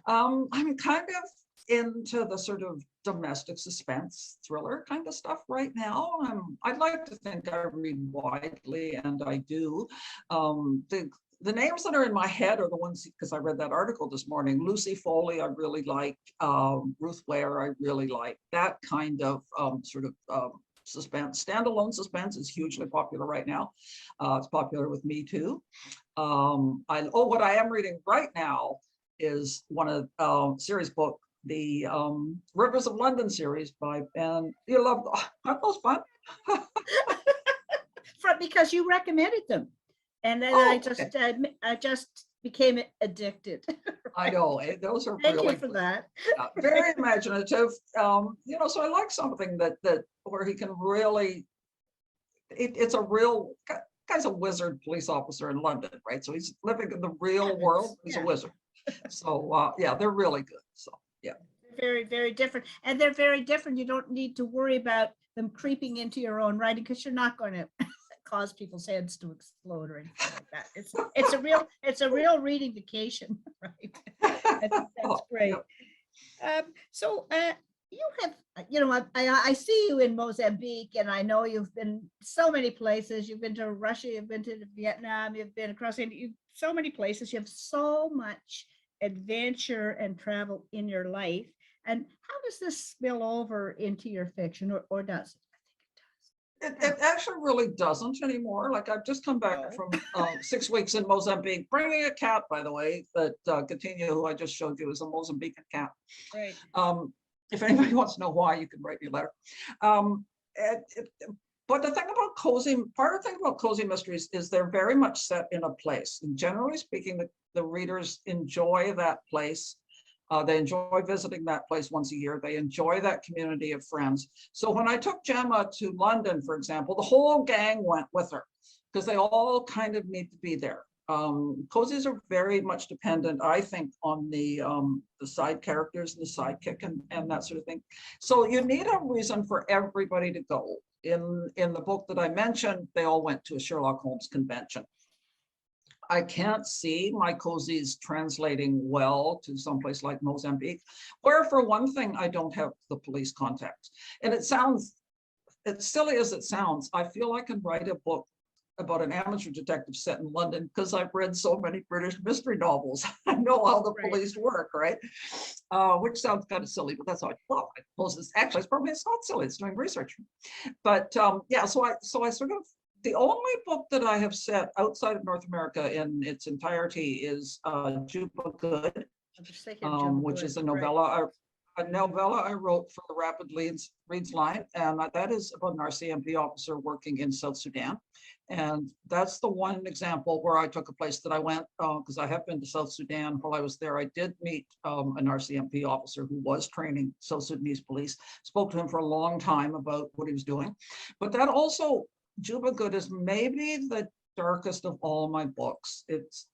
Speaker 2: I'm kind of into the sort of domestic suspense thriller kind of stuff right now. I'd like to think I read widely, and I do. The names that are in my head are the ones, because I read that article this morning. Lucy Foley, I really like. Ruth Ware, I really like. That kind of suspense. Standalone suspense is hugely popular right now. It's popular with me too. What I am reading right now is one of series book, the Rivers of London series by Ben. You love, aren't those fun?
Speaker 3: Because you recommended them. And then I just became addicted.
Speaker 2: I know, those are
Speaker 3: Thank
Speaker 2: really
Speaker 3: you for that.
Speaker 2: very imaginative. So I like something that where he can really. It's a real guy's a wizard police officer in London, right? So he's living in the real world. He's a wizard. So they're really good. So yeah.
Speaker 3: Very, very different, and they're very different. You don't need to worry about them creeping into your own writing because you're not going to cause people's heads to explode or anything like that. It's a real reading vacation, right? That's great. So you have, I see you in Mozambique, and I know you've been so many places. You've been to Russia, you've been to Vietnam, you've been across India, so many places. You have so much adventure and travel in your life. And how does this spill over into your fiction, or does it?
Speaker 2: It actually really doesn't anymore. Like I've just come back from 6 weeks in Mozambique, bringing a cat, by the way, that Katina, who I just showed you, is a Mozambican cat.
Speaker 3: Right.
Speaker 2: If anybody wants to know why, you can write me a letter. But the thing about cozy mysteries is they're very much set in a place. And generally speaking, the readers enjoy that place. They enjoy visiting that place once a year. They enjoy that community of friends. So when I took Gemma to London, for example, the whole gang went with her because they all kind of need to be there. Cozies are very much dependent, I think, on the side characters and the sidekick and that sort of thing. So you need a reason for everybody to go. In the book that I mentioned, they all went to a Sherlock Holmes convention. I can't see my cozies translating well to someplace like Mozambique, where for one thing, I don't have the police contacts. And it sounds, as silly as it sounds, I feel I can write a book about an amateur detective set in London because I've read so many British mystery novels. I know how the police work, right? Which sounds kind of silly, but that's how I thought. I suppose it's probably it's not silly, it's doing research. But so I sort of, the only book that I have set outside of North America in its entirety is Juba Good, which is a novella. A novella I wrote for the Rapid Reads line, and that is about an RCMP officer working in South Sudan. And that's the one example where I took a place that I went, because I have been to South Sudan. While I was there, I did meet an RCMP officer who was training South Sudanese police, spoke to him for a long time about what he was doing. But that also, Juba Good is maybe the darkest of all my books. It's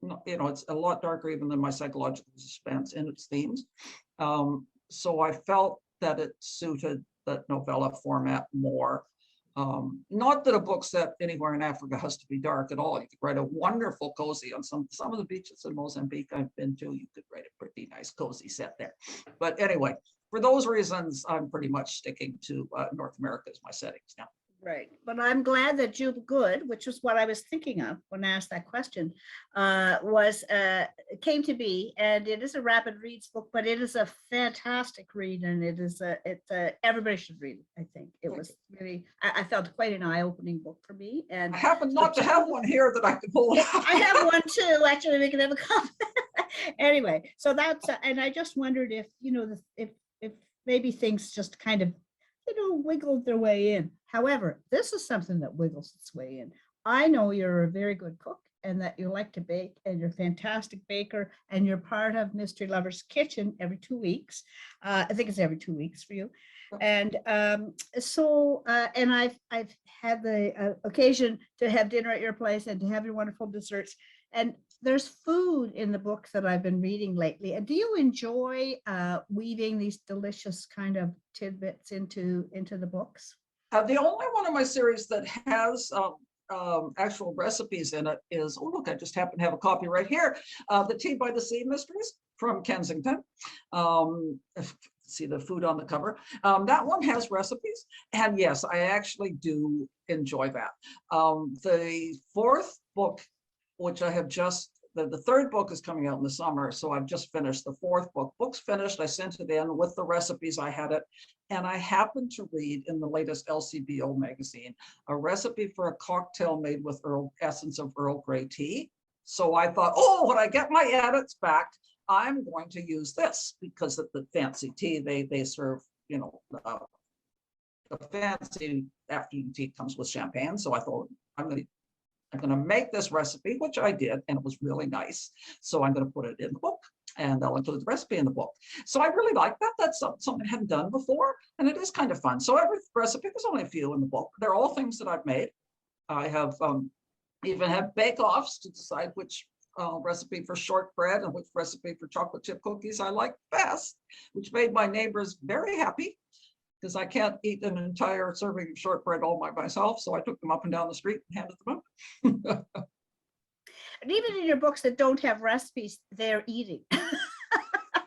Speaker 2: a lot darker even than my psychological suspense in its themes. So I felt that it suited that novella format more. Not that a book set anywhere in Africa has to be dark at all. You could write a wonderful cozy on some of the beaches in Mozambique I've been to. You could write a pretty nice cozy set there. But anyway, for those reasons, I'm pretty much sticking to North America as my settings now.
Speaker 3: Right, but I'm glad that Jube Good, which was what I was thinking of when I asked that question, came to be, and it is a rapid reads book, but it is a fantastic read, and everybody should read it. I think it was really, I felt quite an eye-opening book for me, and
Speaker 2: I happen not to have one here that I could hold.
Speaker 3: I have one too. Actually, we can have a comment. Anyway, so that's and I just wondered if if maybe things just kind of wiggled their way in. However, this is something that wiggles its way in. I know you're a very good cook and that you like to bake and you're a fantastic baker and you're part of Mystery Lover's Kitchen every 2 weeks. I think it's every 2 weeks for you. And and I've had the occasion to have dinner at your place and to have your wonderful desserts. And there's food in the books that I've been reading lately. And do you enjoy weaving these delicious kind of tidbits into the books?
Speaker 2: The only one of my series that has actual recipes in it is, oh, look, I just happen to have a copy right here. The Tea by the Sea Mysteries from Kensington. See the food on the cover. That one has recipes. And yes, I actually do enjoy that. The fourth book, which I have just, the third book is coming out in the summer, so I've just finished the fourth book. Book's finished, I sent it in with the recipes, I had it, and I happened to read in the latest LCBO magazine a recipe for a cocktail made with essence of Earl Grey tea. So I thought, oh, when I get my edits back, I'm going to use this, because at the fancy tea, they serve, the fancy afternoon tea comes with champagne. So I thought, I'm going to make this recipe, which I did, and it was really nice. So I'm going to put it in the book, and I'll include the recipe in the book. So I really like that. That's something I hadn't done before, and it is kind of fun. So every recipe, there's only a few in the book. They're all things that I've made. I have even had bake-offs to decide which recipe for shortbread and which recipe for chocolate chip cookies I like best, which made my neighbors very happy, because I can't eat an entire serving of shortbread all by myself. So I took them up and down the street and handed them up.
Speaker 3: And even in your books that don't have recipes, they're eating.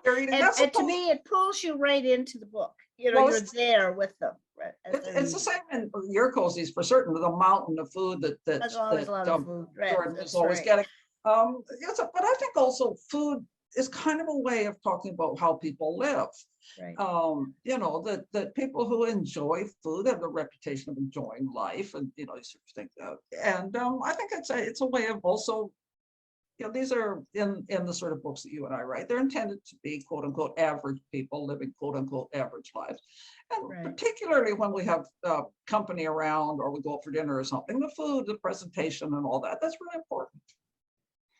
Speaker 2: They're eating.
Speaker 3: And to me, it pulls you right into the book.
Speaker 2: Well,
Speaker 3: you're there with them. Right,
Speaker 2: it's the same in your cozies for certain. The mountain of food
Speaker 3: There's always a lot of food. Right,
Speaker 2: Jordan is always getting. Yes, but I think also food is kind of a way of talking about how people live.
Speaker 3: Right.
Speaker 2: That people who enjoy food have the reputation of enjoying life, and these sort of things. And I think it's a way of also, these are in the sort of books that you and I write. They're intended to be quote unquote average people living quote unquote average lives, and right. Particularly when we have company around or we go out for dinner or something, the food, the presentation, and all that—that's really important.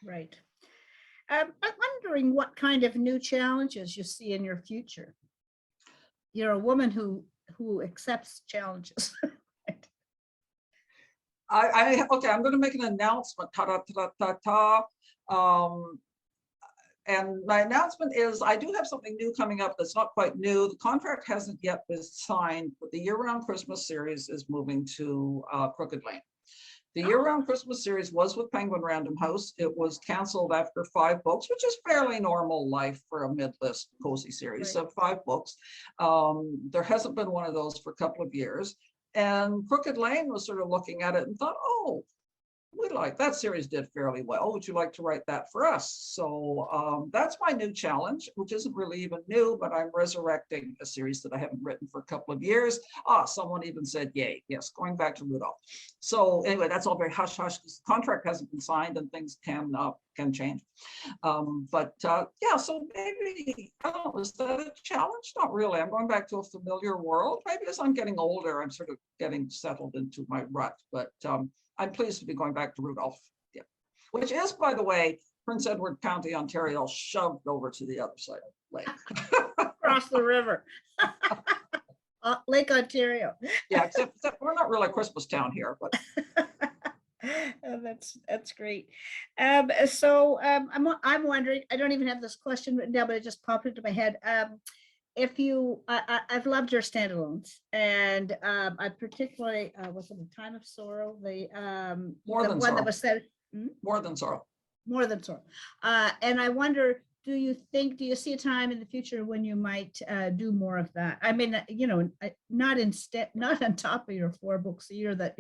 Speaker 3: Right. I'm wondering what kind of new challenges you see in your future. You're a woman who accepts challenges.
Speaker 2: Okay, I'm going to make an announcement. And my announcement is I do have something new coming up that's not quite new. The contract hasn't yet been signed, but the year-round Christmas series is moving to Crooked Lane. The year-round Christmas series was with Penguin Random House. It was canceled after 5 books, which is fairly normal life for a mid-list cozy series of 5 books. There hasn't been one of those for a couple of years. And Crooked Lane was sort of looking at it and thought, oh, we like that series did fairly well. Would you like to write that for us? So that's my new challenge, which isn't really even new, but I'm resurrecting a series that I haven't written for a couple of years. Someone even said, yay, yes, going back to Rudolph. So anyway, that's all very hush hush because the contract hasn't been signed and things can change. Yeah, so maybe, I don't know, is that a challenge? Not really. I'm going back to a familiar world. Maybe as I'm getting older, I'm sort of getting settled into my rut, but I'm pleased to be going back to Rudolph, yeah. Which is, by the way, Prince Edward County, Ontario, shoved over to the other side of the lake.
Speaker 3: Across the river. Lake Ontario.
Speaker 2: Yeah, except we're not really a Christmas town here, but.
Speaker 3: Oh, that's great. I'm wondering, I don't even have this question written down, but it just popped into my head. if you, I've loved your standalones, and I particularly, was it A Time of Sorrow, the
Speaker 2: More
Speaker 3: the
Speaker 2: Than
Speaker 3: one
Speaker 2: Sorrow.
Speaker 3: that was said,
Speaker 2: More Than Sorrow.
Speaker 3: More Than Sorrow. And I wonder, do you see a time in the future when you might do more of that? I mean, not on top of your 4 books a year that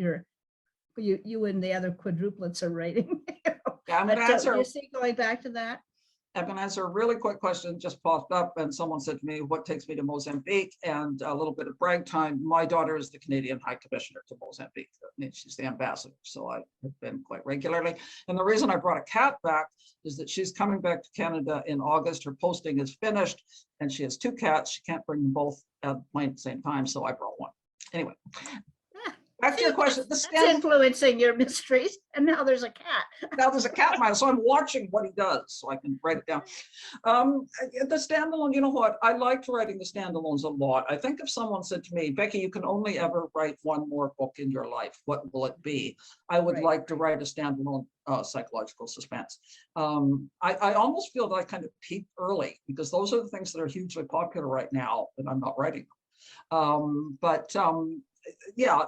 Speaker 3: you and the other quadruplets are writing.
Speaker 2: Yeah, I'm
Speaker 3: But
Speaker 2: going to answer.
Speaker 3: do you see going back to that?
Speaker 2: I'm going to answer a really quick question just popped up, and someone said to me, what takes me to Mozambique? And a little bit of brag time. My daughter is the Canadian High Commissioner to Mozambique. I mean, she's the ambassador, so I have been quite regularly. And the reason I brought a cat back is that she's coming back to Canada in August. Her posting is finished, and she has 2 cats. She can't bring them both at the same time, so I brought one. Anyway. Back to your question.
Speaker 3: That's influencing your mysteries, and now there's a cat.
Speaker 2: Now there's a cat mile, so I'm watching what he does so I can write it down. The standalone, you know what? I liked writing the standalones a lot. I think if someone said to me, Becky, you can only ever write 1 more book in your life, what will it be? I would like to write a standalone psychological suspense. I almost feel that I kind of peaked early because those are the things that are hugely popular right now, and I'm not writing them. Yeah,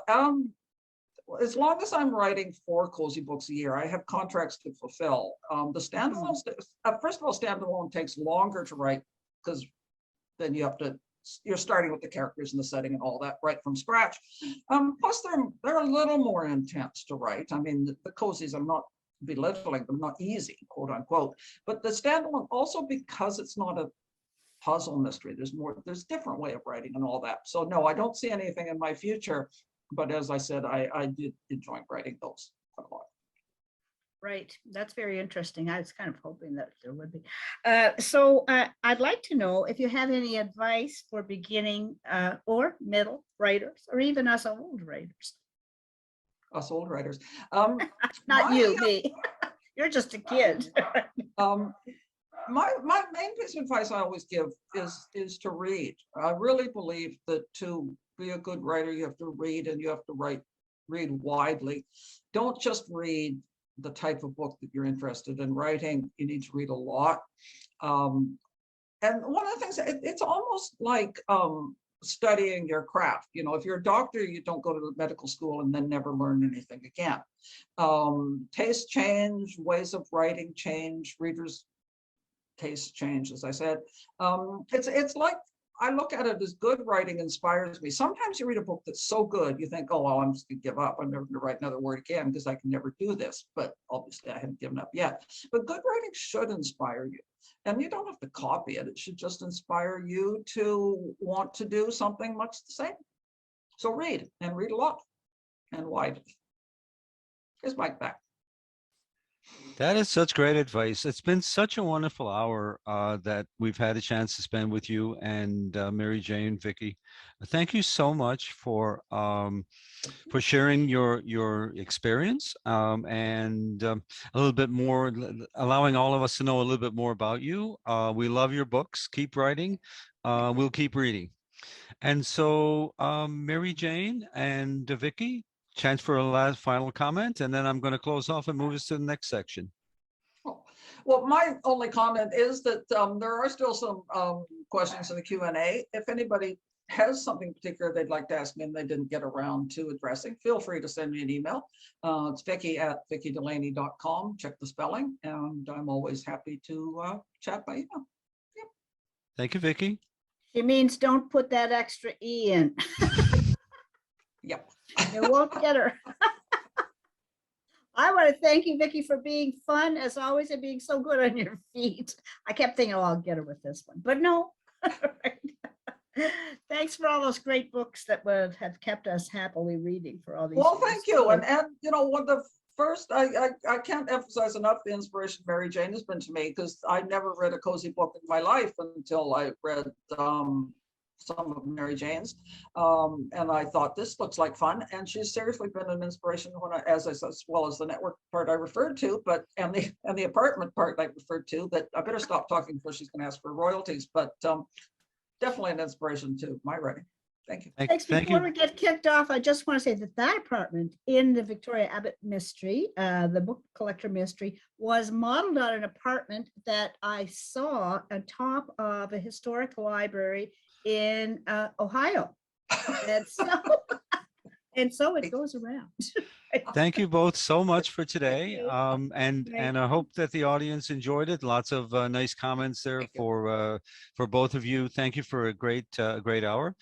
Speaker 2: as long as I'm writing 4 cozy books a year, I have contracts to fulfill. The standalones, first of all, standalone takes longer to write because then you're starting with the characters and the setting and all that right from scratch. Plus, they're a little more intense to write. I mean, the cozies, I'm not belittling them, not easy, quote unquote. But the standalone also, because it's not a puzzle mystery, there's different way of writing and all that. So no, I don't see anything in my future, but as I said, I did enjoy writing those a lot.
Speaker 3: Right, that's very interesting. I was kind of hoping that there would be. So I'd like to know if you have any advice for beginning or middle writers, or even us old writers.
Speaker 2: Us old writers.
Speaker 3: Not you, me. You're just a kid.
Speaker 2: My main piece of advice I always give is to read. I really believe that to be a good writer, you have to read, and you have to read widely. Don't just read the type of book that you're interested in writing. You need to read a lot. And one of the things, it's almost like studying your craft. You know, if you're a doctor, you don't go to medical school and then never learn anything again. Taste change, ways of writing change, readers' taste change, as I said. It's like, I look at it as good writing inspires me. Sometimes you read a book that's so good, you think, oh, well, I'm just gonna give up. I'm never gonna write another word again because I can never do this. But obviously I haven't given up yet. But good writing should inspire you. And you don't have to copy it. It should just inspire you to want to do something much the same. So read, and read a lot and widely. Here's Mike back.
Speaker 1: That is such great advice. It's been such a wonderful hour that we've had a chance to spend with you and Mary Jane, Vicki. Thank you so much for sharing your experience and a little bit more, allowing all of us to know a little bit more about you. We love your books. Keep writing. We'll keep reading. And so, Mary Jane and Vicki, chance for a last final comment, and then I'm going to close off and move us to the next section.
Speaker 2: Well, my only comment is that there are still some questions in the Q&A. If anybody has something particular they'd like to ask me and they didn't get around to addressing, feel free to send me an email. It's Vicki@VickiDelany.com. Check the spelling, and I'm always happy to chat by email. Yep.
Speaker 1: Thank you, Vicki.
Speaker 3: She means don't put that extra E in.
Speaker 2: Yep.
Speaker 3: It won't get her. I want to thank you, Vicki, for being fun as always and being so good on your feet. I kept thinking, oh, I'll get her with this one, but no. Thanks for all those great books that would have kept us happily reading for all these
Speaker 2: Well,
Speaker 3: years.
Speaker 2: thank you. And you know, one of the first, I can't emphasize enough the inspiration Mary Jane has been to me, because I never read a cozy book in my life until I read some of Mary Jane's, and I thought this looks like fun. And she's seriously been an inspiration when as well as the network part I referred to, but and the apartment part I referred to. That I better stop talking before she's going to ask for royalties. But definitely an inspiration to my writing. Thank you.
Speaker 3: Thanks. Before we get kicked off, I just want to say that apartment in the Victoria Abbott mystery, the book collector mystery, was modeled on an apartment that I saw on top of a historic library in Ohio. And so, and so it goes around.
Speaker 1: Thank you both so much for today.
Speaker 3: you.
Speaker 1: And I hope that the audience enjoyed it. Lots of nice comments there
Speaker 4: Thank you.
Speaker 1: for both of you. Thank you for a great hour.